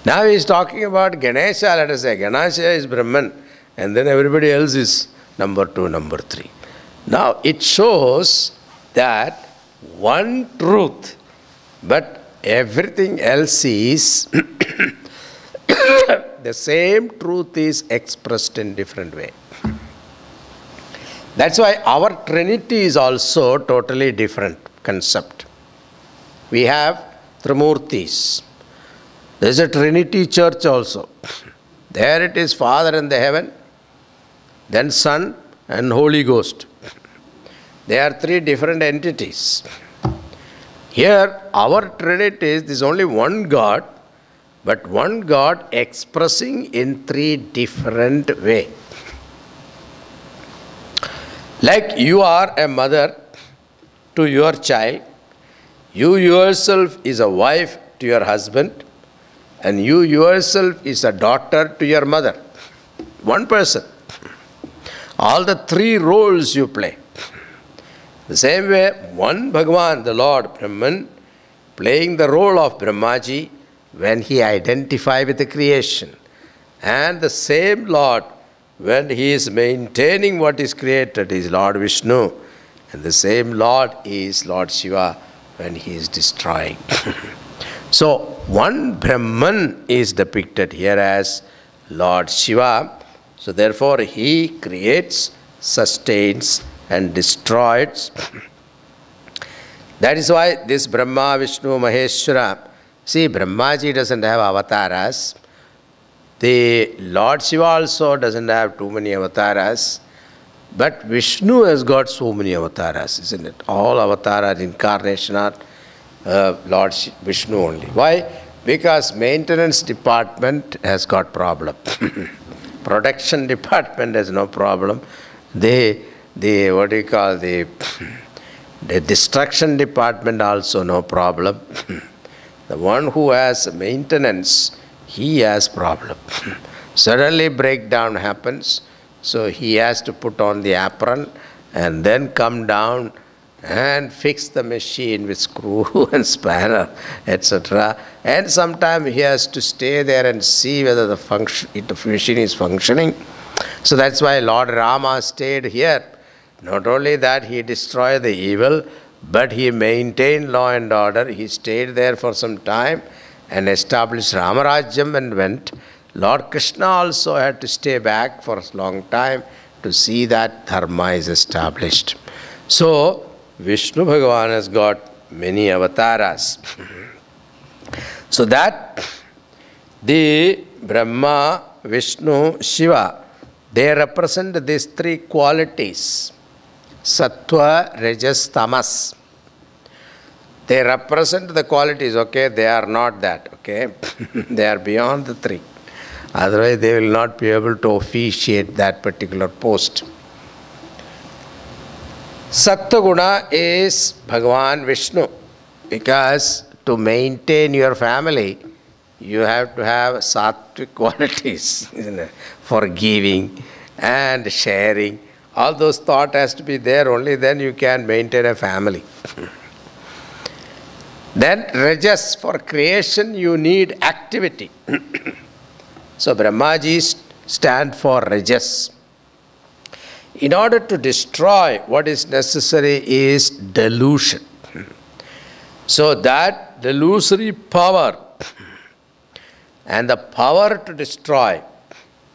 Speaker 1: Now he is talking about Ganesha, let us say. Ganesha is Brahman, and then everybody else is number 2, number 3. Now it shows that one truth, but everything else is the same truth is expressed in different way. That's why our Trinity is also totally different concept. We have Trimurtis. There is a Trinity church also. There it is Father in the heaven, then Son and Holy Ghost. They are 3 different entities. Here our Trinity is there is only one God, but one God expressing in 3 different ways. Like you are a mother to your child, you yourself is a wife to your husband, and you yourself is a daughter to your mother. One person. All the 3 roles you play. The same way, one Bhagavan, the Lord Brahman, playing the role of Brahmaji when he identifies with the creation. And the same Lord, when he is maintaining what is created, is Lord Vishnu. And the same Lord is Lord Shiva when he is destroying. So, one Brahman is depicted here as Lord Shiva. So, therefore, he creates, sustains, and destroys. That is why this Brahma, Vishnu, Maheshwara, see, Brahmaji doesn't have avatars. The Lord Shiva also doesn't have too many avatars. But Vishnu has got so many avatars, isn't it? All avatars, incarnation are Lord Vishnu only. Why? Because maintenance department has got problem. Protection department has no problem. The destruction department also no problem. The one who has maintenance, he has problem. Suddenly breakdown happens, so he has to put on the apron and then come down and fix the machine with screw and spanner, etc. And sometimes he has to stay there and see whether the machine is functioning. So that's why Lord Rama stayed here. Not only that he destroyed the evil, but he maintained law and order. He stayed there for some time and established Ramarajyam and went. Lord Krishna also had to stay back for a long time to see that dharma is established. So, Vishnu Bhagavan has got many avatars. So that the Brahma, Vishnu, Shiva, they represent these three qualities. Sattva, Rajas, Tamas. They represent the qualities, okay? They are not that, okay? They are beyond the three. Otherwise, they will not be able to officiate that particular post. Sattva-guna is Bhagavan Vishnu, because to maintain your family, you have to have sattvic qualities, isn't it? Forgiving and sharing. All those thoughts has to be there, only then you can maintain a family. Then Rajas, for creation you need activity. So Brahmaji stand for Rajas. In order to destroy, what is necessary is delusion. So that delusory power and the power to destroy,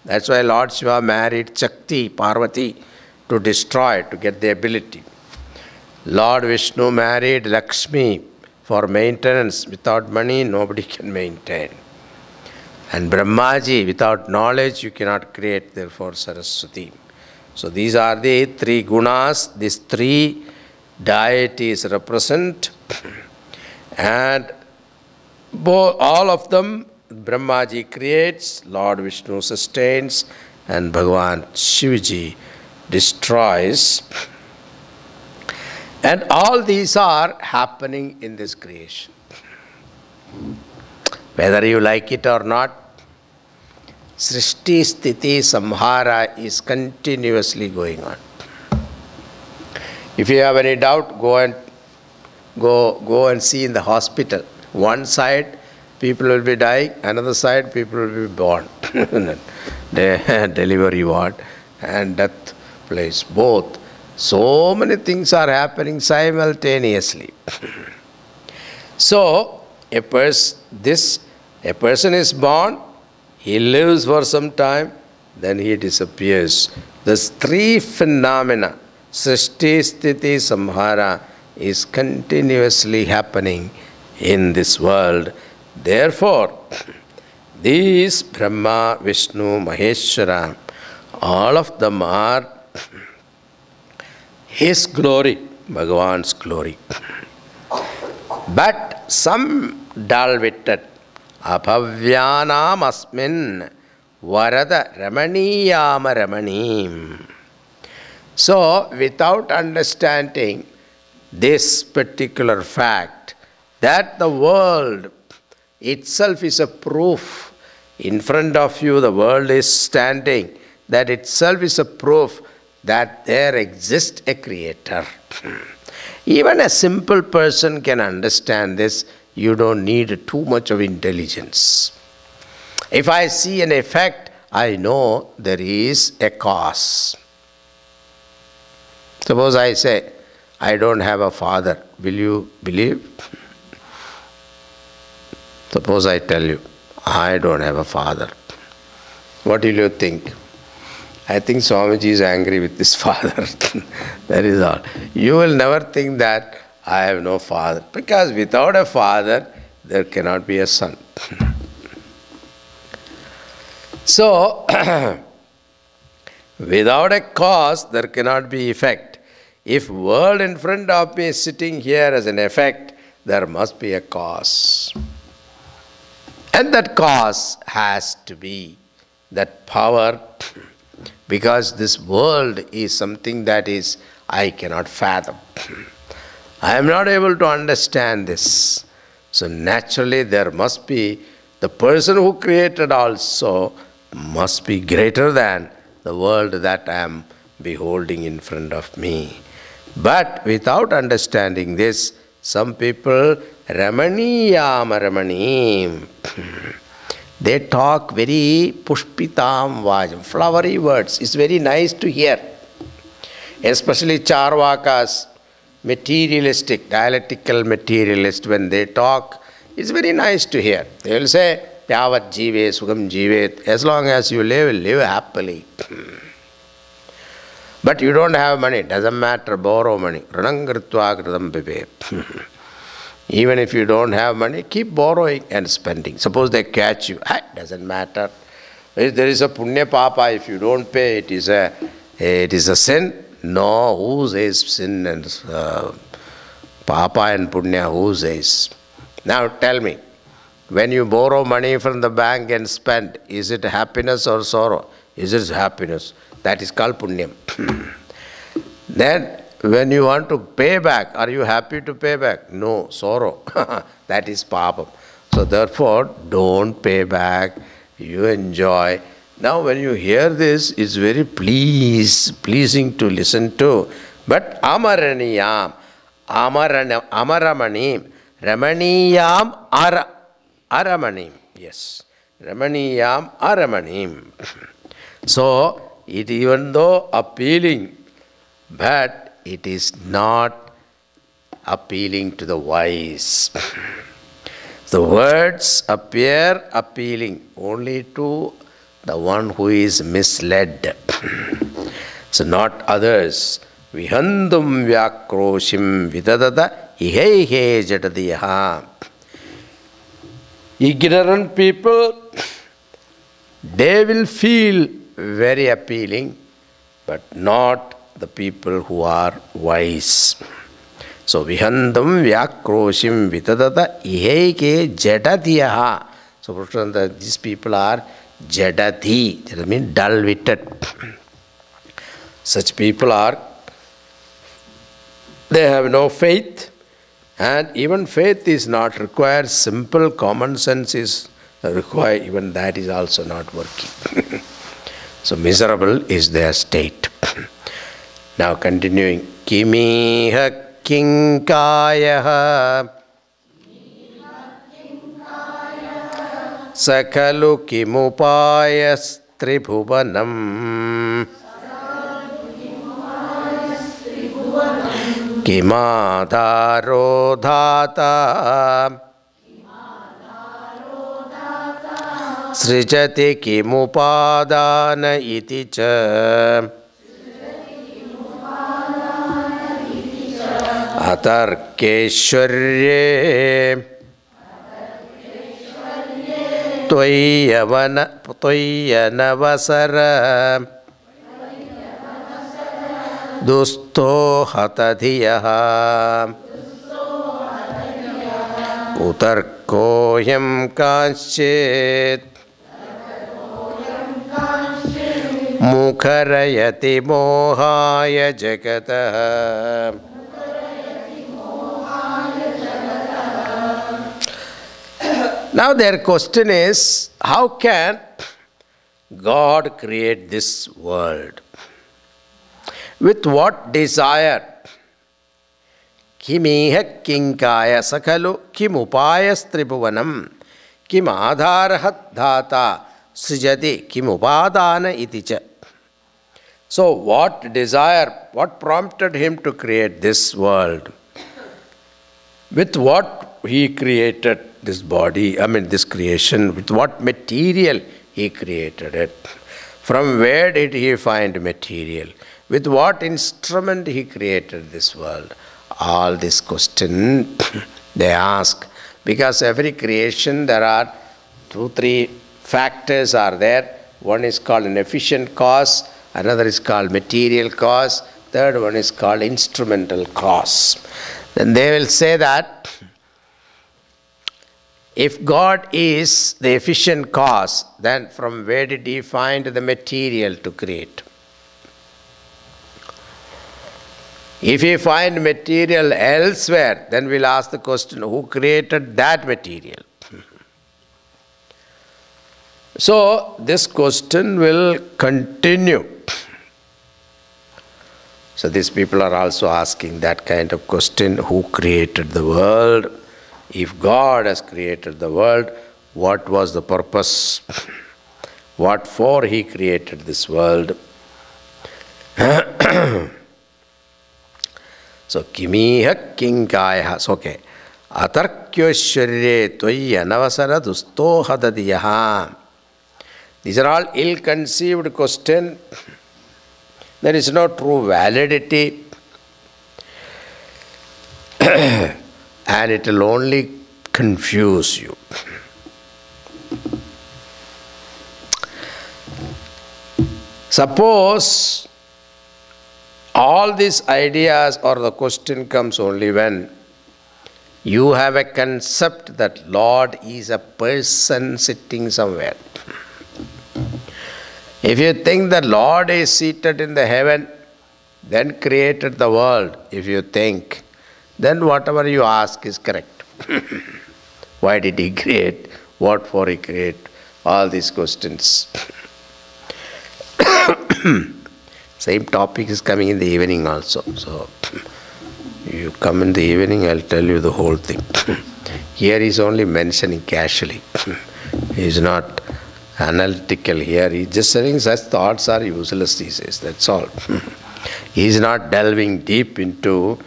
Speaker 1: that's why Lord Shiva married Shakti, Parvati, to destroy, to get the ability. Lord Vishnu married Lakshmi for maintenance. Without money, nobody can maintain. And Brahmaji, without knowledge, you cannot create, therefore Saraswati. So these are the three gunas, these three deities represent, and all of them Brahmaji creates, Lord Vishnu sustains, and Bhagavan Shivaji destroys. And all these are happening in this creation. Whether you like it or not, Srishti, Sthiti, Samhara is continuously going on. If you have any doubt, go and see in the hospital. One side, people will be dying, another side, people will be born. Delivery ward and death place, both. So many things are happening simultaneously. So, a person is born, he lives for some time, then he disappears. These three phenomena, Srishti, Sthiti, Samhara, is continuously happening in this world. Therefore, these Brahma, Vishnu, Maheshwara, all of them are His glory, Bhagavan's glory. But some dull-witted, Abhavyanam asmin varada ramaniyama ramanim. So, without understanding this particular fact, that the world itself is a proof. In front of you, the world is standing. That itself is a proof that there exists a creator. Even a simple person can understand this. You don't need too much of intelligence. If I see an effect, I know there is a cause. Suppose I say, I don't have a father. Will you believe? Suppose I tell you, I don't have a father. What will you think? I think Swamiji is angry with this father. That is all. You will never think that I have no father. Because without a father, there cannot be a son. So, without a cause, there cannot be effect. If world in front of me is sitting here as an effect, there must be a cause. And that cause has to be that power, because this world is something that is I cannot fathom. I am not able to understand this. So naturally there must be, the person who created also must be greater than the world that I am beholding in front of me. But without understanding this, some people, Ramaniyam Ramanim, they talk very pushpitam vajam, flowery words. It's very nice to hear. Especially Charvakas, materialistic, dialectical materialist, when they talk, it's very nice to hear. They will say, Yavat jive, sugam jivet, as long as you live happily. But you don't have money, doesn't matter, borrow money. Ranangritva kritam pipe. Even if you don't have money, keep borrowing and spending. Suppose they catch you, doesn't matter. If there is a punya papa, if you don't pay, it is a sin. No, who says sin and papa and punya, who says? Now tell me, when you borrow money from the bank and spend, is it happiness or sorrow? Is it happiness? That is called punyam. Then, when you want to pay back, are you happy to pay back? No, sorrow. That is papam. So therefore, don't pay back. You enjoy. Now when you hear this, it's very pleasing to listen to. But amaraniyam, amaramanim, ramaniyam aramanim. Yes, ramaniyam aramanim. So, it even though appealing, but it is not appealing to the wise. The words appear appealing only to the one who is misled. So not others. Vihandum vyakroshim vidadada iheihe jatadiyaha. Ignorant people, they will feel very appealing, but not the people who are wise. So, vihandam vyakroshim vitadata iheke jadatiyaha. So, these people are jadati, that means dull-witted. Such people are, they have no faith, and even faith is not required. Simple common sense is required, even that is also not working. So, miserable is their state. Now continuing, Kimiha Kinkayaha Sakalu Kimupayas Tribhuvanam Kimadharo Dhata Srijati Kimupadana iti cha Atarkeshwarye Tvayanavasara Dusto hatadhiyaha Utarkoyam kanchit Mukharayati mohaya jagataha. Now their question is, how can God create this world? With what desire? Kimiha kinkaya sakalu kim upayas tribuvanam kim adharahat dhata srijati kim upadana iticha. So what desire, what prompted him to create this world? With what he created this body, this creation, with what material he created it? From where did he find material? With what instrument he created this world? All this question they ask. Because every creation there are 2-3 factors are there. One is called an efficient cause, another is called material cause, third one is called instrumental cause. Then they will say that if God is the efficient cause, then from where did he find the material to create? If he find material elsewhere, then we'll ask the question, who created that material? So this question will continue. So these people are also asking that kind of question, who created the world? If God has created the world, what was the purpose? What for he created this world? So, kimiha kinkaya. So, okay. Atarkyosharye toya navasara dustohadadiyaha. These are all ill-conceived questions. There is no true validity. And it will only confuse you. Suppose all these ideas or the question comes only when you have a concept that Lord is a person sitting somewhere. If you think the Lord is seated in the heaven, then created the world, if you think, then whatever you ask is correct. Why did he create? What for he create? All these questions. Same topic is coming in the evening also. So, you come in the evening, I'll tell you the whole thing. Here he is only mentioning casually. He is not analytical here. He is just saying such thoughts are useless these days. That's all. He is not delving deep into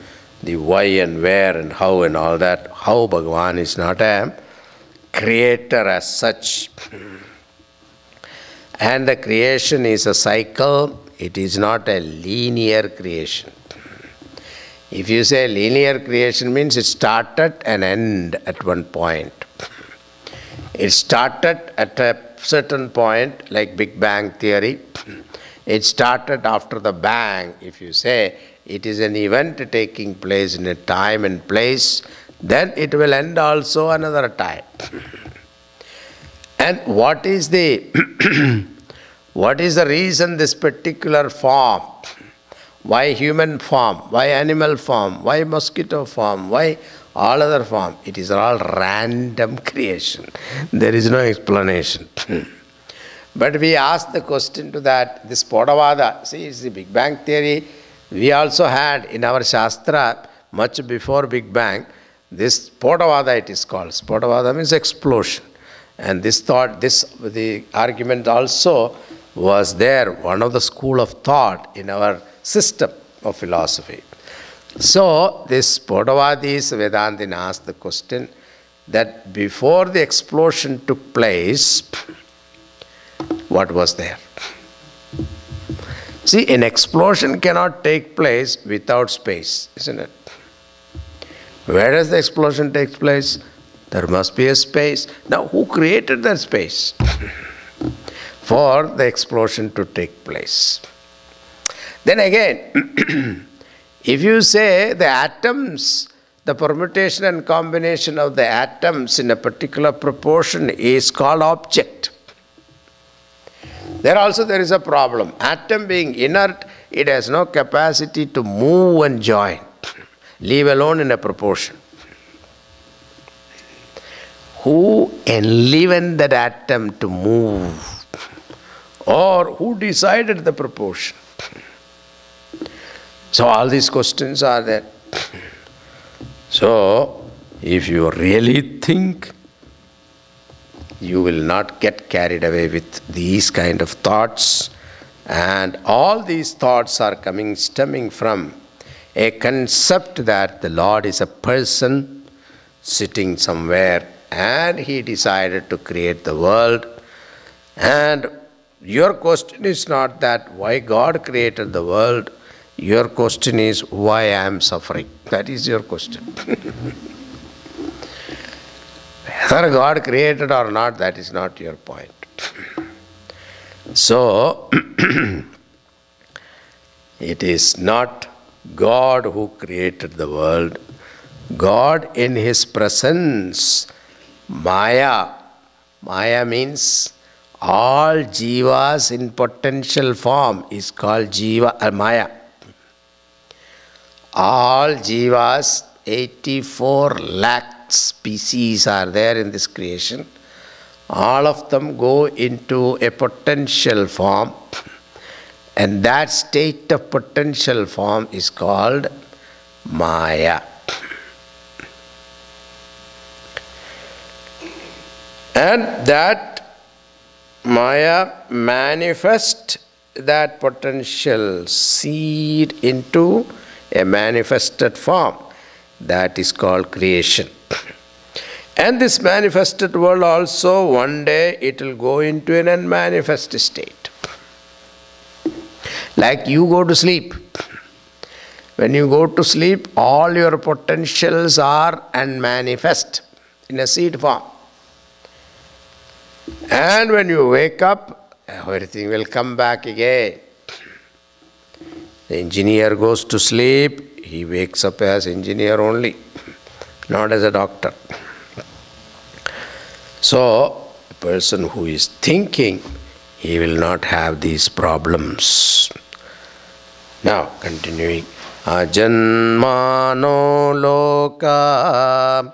Speaker 1: the why and where and how and all that. How Bhagavan is not a creator as such. And the creation is a cycle. It is not a linear creation. If you say linear creation means it started and ended at one point. It started at a certain point like Big Bang theory. It started after the bang. If you say it is an event taking place in a time and place, then it will end also another time. And what is the reason this particular form? Why human form? Why animal form? Why mosquito form? Why all other form? It is all random creation. There is no explanation. But we ask the question to that, this Podavada, see, it's the Big Bang theory. We also had in our Shastra, much before Big Bang, this Podavada it is called. Podavada means explosion. And this thought, the argument also was there, one of the school of thought in our system of philosophy. So, this Podavadis Vedantini asked the question that before the explosion took place, what was there? See, an explosion cannot take place without space, isn't it? Where does the explosion take place? There must be a space. Now, who created that space for the explosion to take place? Then again, if you say the atoms, the permutation and combination of the atoms in a particular proportion is called object. There also there is a problem. Atom being inert, it has no capacity to move and join, leave alone in a proportion. Who enlivened that atom to move? Or who decided the proportion? So all these questions are there. So, if you really think, you will not get carried away with these kind of thoughts. And all these thoughts are stemming from a concept that the Lord is a person sitting somewhere and He decided to create the world. And your question is not that why God created the world. Your question is why I am suffering. That is your question. Whether God created or not, that is not your point. So, it is not God who created the world. God in His presence, Maya. Maya means all jivas in potential form is called jiva, Maya. All jivas, 84 lakh species are there in this creation. All of them go into a potential form, and that state of potential form is called Maya. And that Maya manifests that potential seed into a manifested form. That is called creation. And this manifested world also, one day it will go into an unmanifest state. Like you go to sleep. When you go to sleep, all your potentials are unmanifest in a seed form. And when you wake up, everything will come back again. The engineer goes to sleep, he wakes up as engineer only, not as a doctor. So, a person who is thinking, he will not have these problems. Now, continuing. Ajanmano loka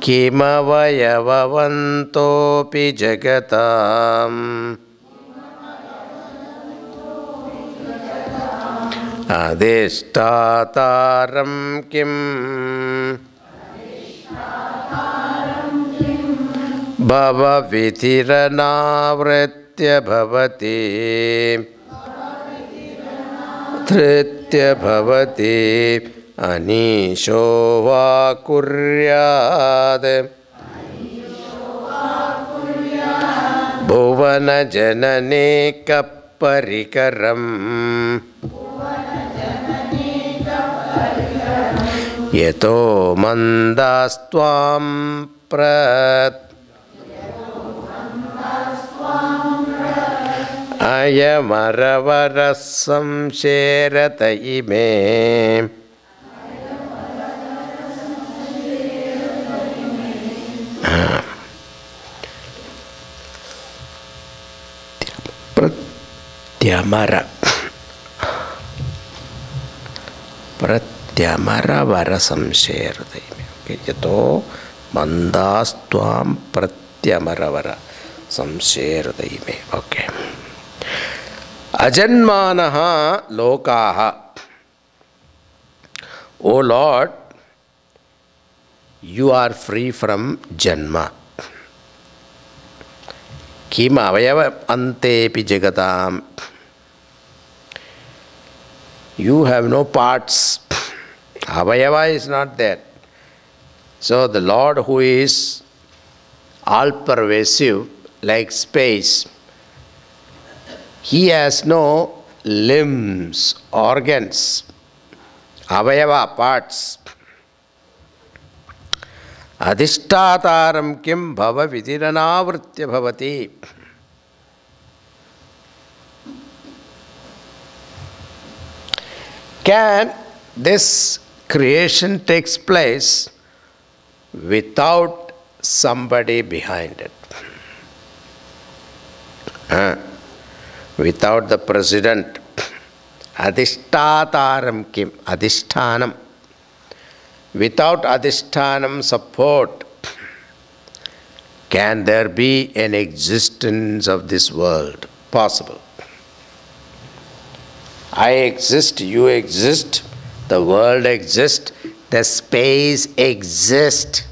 Speaker 1: kimavayavavantopi jagatam adhishtataram kim bhava vitiranaavritya bhavati dhritya bhavati anisho va kuryad bhuvana janane kapparikaram yato mandastvam prat ayamaravara samsherata ime pratyamara vara samsherata ime. Yato mandastvam pratyamara vara samsherata ime. Okay. Ajanmanaha lokaha. O Lord, you are free from janma. Kim avayava antepi jagatam. You have no parts. Avayava is not there. So the Lord who is all pervasive like space, He has no limbs, organs, avayava, parts. Adhishtataram kim bhava vitiranaavritya bhavati. Can this creation takes place without somebody behind it? Without the president. Adhishtataram kim, adhishtanam. Without adhishtanam support, can there be an existence of this world? Possible. I exist, you exist, the world exists, the space exists.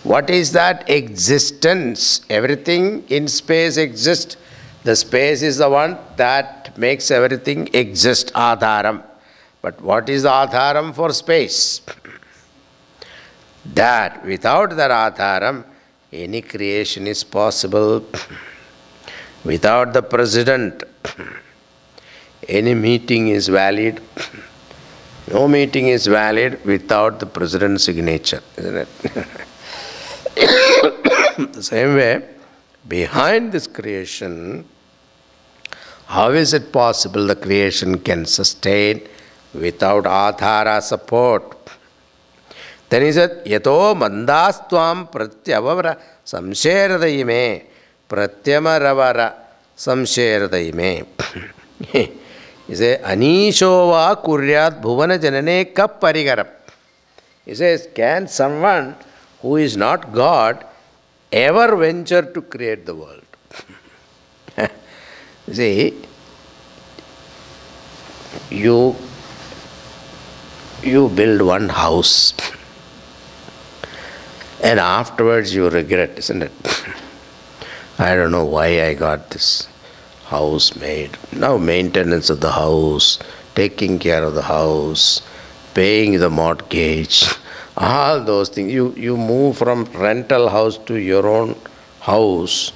Speaker 1: What is that existence? Everything in space exists. The space is the one that makes everything exist, Adharam. But what is the Adharam for space? That without that Adharam, any creation is possible. Without the president, any meeting is valid. No meeting is valid without the president's signature, isn't it? The same way, behind this creation, how is it possible the creation can sustain without Adhara support? Then he said, Yato mandastvam pratyavara samsheradayime pratyamaravara samsheradayime. He says, Anishova kuryat bhuvana janane kap parigaram. He says, can someone who is not God ever venture to create the world? See, you build one house and afterwards you regret, isn't it? I don't know why I got this house made. Now maintenance of the house, taking care of the house, paying the mortgage, all those things. You move from rental house to your own house.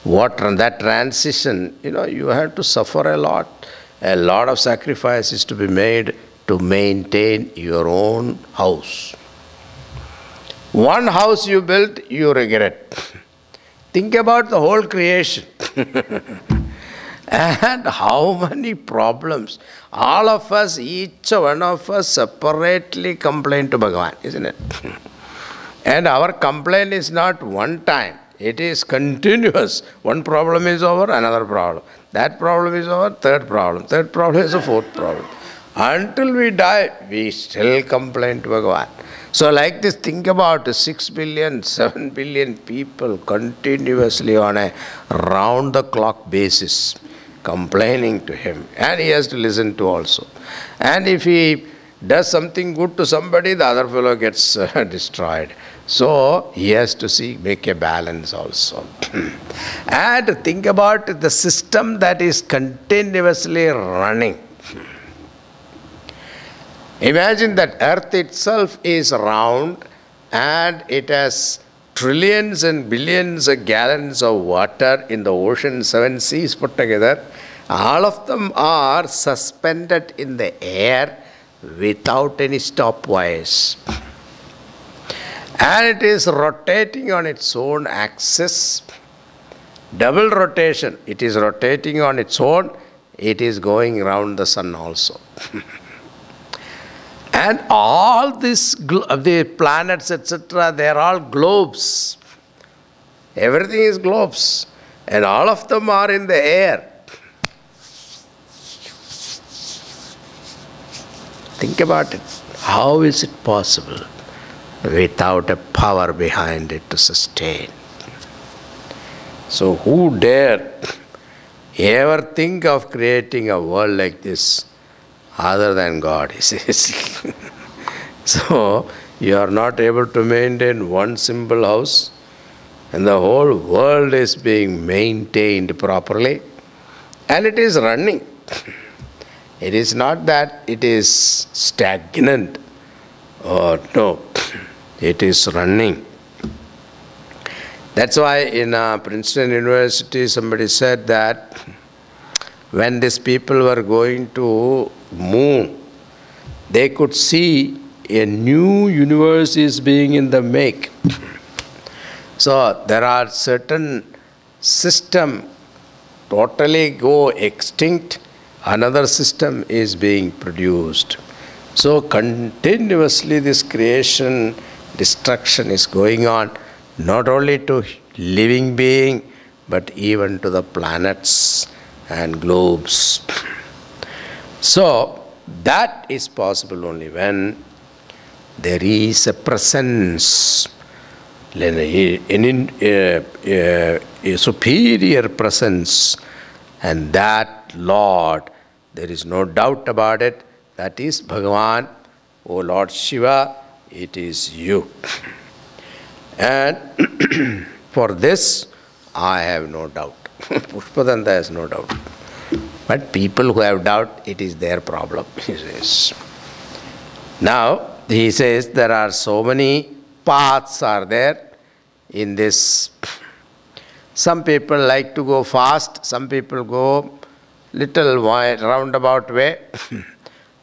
Speaker 1: That transition, you have to suffer a lot. A lot of sacrifices to be made to maintain your own house. One house you built, you regret. Think about the whole creation. And how many problems. All of us, each one of us separately complain to Bhagavan, isn't it? And our complaint is not one time. It is continuous. One problem is over, another problem. That problem is over, third problem. Third problem is a fourth problem. Until we die, we still complain to Bhagavan. So like this, think about 6 billion, 7 billion people continuously on a round-the-clock basis complaining to him. And he has to listen to also. And if he does something good to somebody, the other fellow gets destroyed. So he has to make a balance also. And think about the system that is continuously running. Imagine that earth itself is round and it has trillions and billions of gallons of water in the ocean, 7 seas put together. All of them are suspended in the air without any stopwatch. And it is rotating on its own axis. Double rotation. It is rotating on its own. It is going around the sun also. And all this, the planets, etc., they are all globes. Everything is globes. And all of them are in the air. Think about it. How is it possible without a power behind it to sustain? So who dare ever think of creating a world like this other than God, he says. So you are not able to maintain one simple house and the whole world is being maintained properly and it is running. It is not that it is stagnant. Oh, no, it is running. That's why in Princeton University somebody said that when these people were going to moon, they could see a new universe is being in the make. So there are certain systems totally go extinct, another system is being produced. So continuously this creation, destruction is going on, not only to living being, but even to the planets and globes. So that is possible only when there is a presence, a superior presence, and that Lord, There is no doubt about it. That is Bhagavan, O Lord Shiva, it is you. And for this, I have no doubt. Pushpadanta has no doubt. But people who have doubt, it is their problem, he says. Now, he says there are so many paths are there in this. Some people like to go fast, some people go little wide, roundabout way.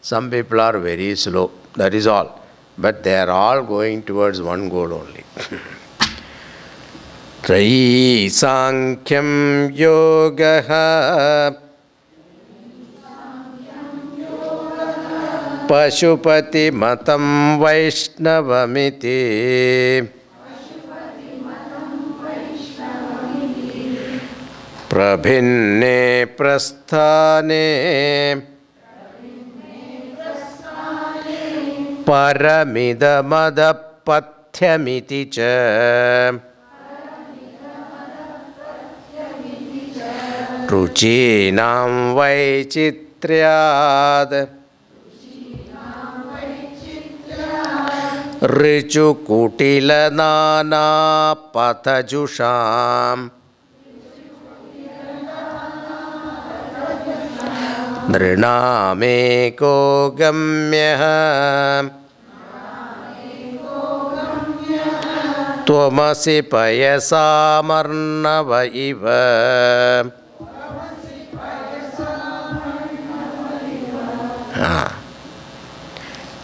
Speaker 1: Some people are very slow, that is all. But they are all going towards one goal only. Trayi Sankhyaṁ Yogaha Pashupati Matam Vaishnavamiti Prabhinne Prasthane Paramidamadapatyamiti cha Ruchinam Vaichitryad Richu Kutila Nana Pathajusham Nrinameko Gamyaha Tvamasi Payasamarnava Iva.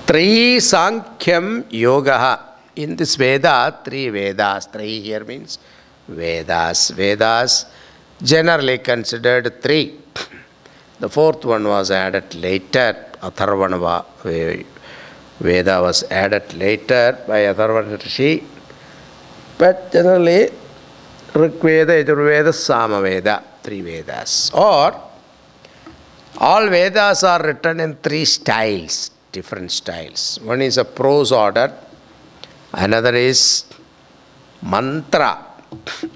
Speaker 1: Tri Sankhyaṁ Yogaha. In this Veda, three Vedas. Three here means Vedas. Vedas generally considered three. The fourth one was added later. Atharvana Veda was added later by Atharvana Rishi. But generally, Rigveda, Yajurveda, Samaveda, three Vedas. Or all Vedas are written in three styles, different styles. One is a prose order, another is mantra,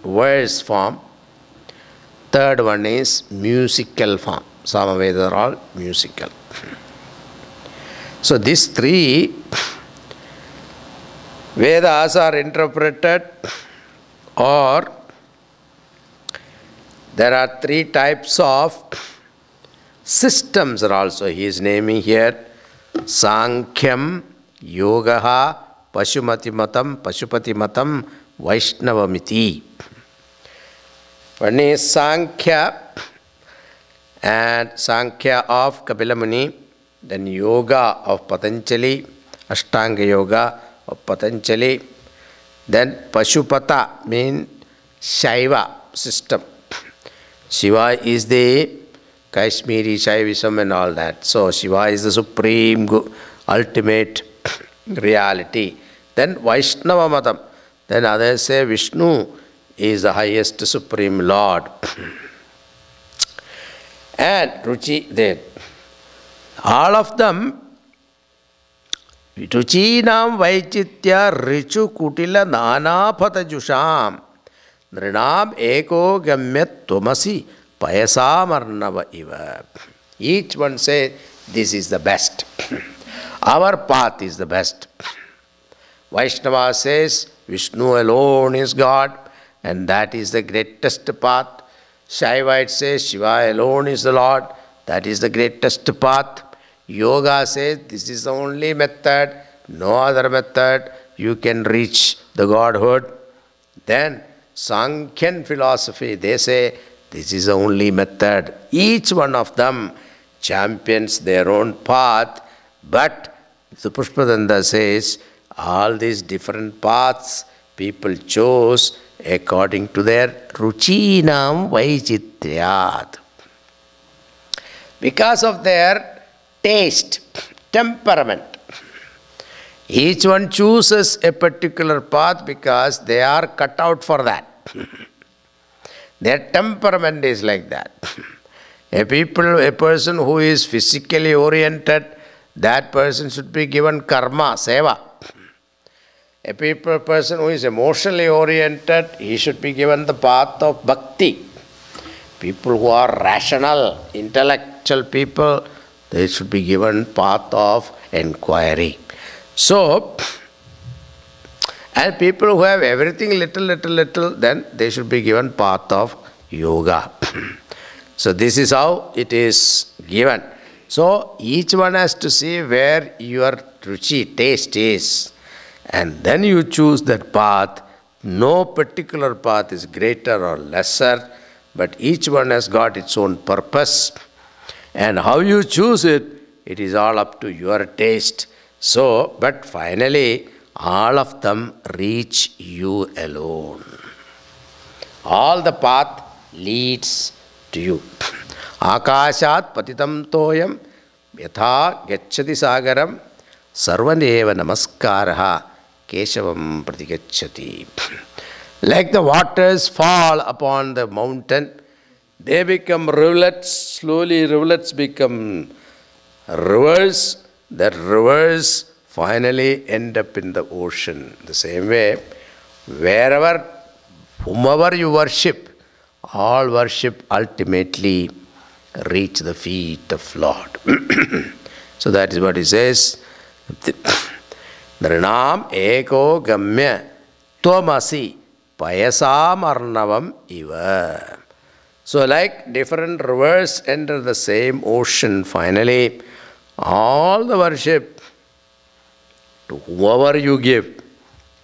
Speaker 1: verse form, third one is musical form. Samaveda are all musical. So these three Vedas are interpreted, or there are three types of systems are also he is naming here. Sankhyaṁ, Yogaha, Pashupati Matam, Vaishnavamiti. One is Sankhya, and Sankhya of Kapila Muni, then Yoga of Patanjali, Ashtanga Yoga of Patanjali, then Pashupata means Shaiva system. Shiva is the Kashmiri Shaivism and all that. So Shiva is the supreme, ultimate reality. Then Vaishnava Matam. Then others say Vishnu is the highest supreme Lord. And Ruchi, then all of them, Ruchinam Vaichitya Richu Kutila Nana Patajusham Nrinam Eko Gamyat Tvamasi Payasamarnava Iva. Each one say, this is the best. Our path is the best. Vaishnava says, Vishnu alone is God, and that is the greatest path. Shaivite says, Shiva alone is the Lord, that is the greatest path. Yoga says, this is the only method, no other method, you can reach the Godhood. Then Sankhyan philosophy, they say, this is the only method. Each one of them champions their own path, but the Pushpadanta says, all these different paths people chose according to their Ruchinam Vaichityat. Because of their taste, temperament. Each one chooses a particular path because they are cut out for that. Their temperament is like that. A person who is physically oriented, that person should be given karma, seva. A person who is emotionally oriented, he should be given the path of bhakti. people who are rational, intellectual people, they should be given path of inquiry. So, and people who have everything little, then they should be given path of yoga. So this is how it is given. So each one has to see where your ruchi, taste is. And then you choose that path. No particular path is greater or lesser, but each one has got its own purpose. And how you choose it, it is all up to your taste. So, but finally, all of them reach you alone. All the path leads to you. Akashat patitam toyam yatha gacchati sagaram sarvaneva namaskaraha keshavam pratigacchati. Like the waters fall upon the mountain, they become rivulets, slowly rivulets become rivers, the rivers finally end up in the ocean. The same way, wherever, whomever you worship, all worship ultimately reach the feet of Lord. So that is what he says. Nrinam eko gamya tvamasi payasam arnavam iva. So like different rivers enter the same ocean, finally all the worship to whoever you give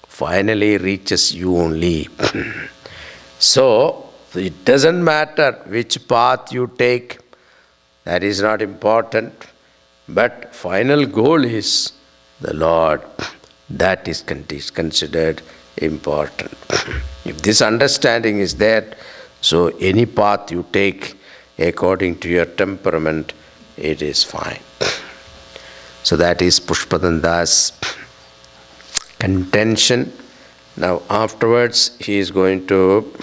Speaker 1: finally reaches you only. So it doesn't matter which path you take, that is not important, but final goal is the Lord. That is considered important. If this understanding is there, so any path you take according to your temperament, it is fine. So that is Pushpadanda's contention. Now afterwards he is going to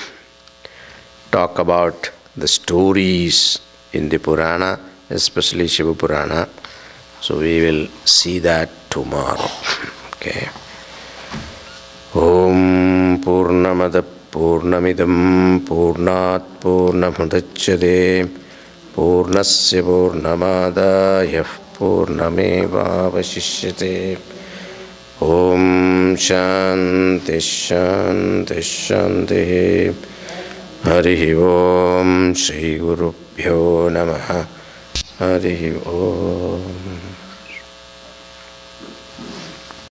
Speaker 1: talk about the stories in the Purana, especially Shiva Purana. So we will see that tomorrow. Okay. Om Purnamada Purnamidam Purnat Purnamudachyate Purnasya Purnamadaya Purnameva Vasishyate. Om Shanti Shanti Shanti. Hari Om Shri Gurubhyo Namaha. Hari Om.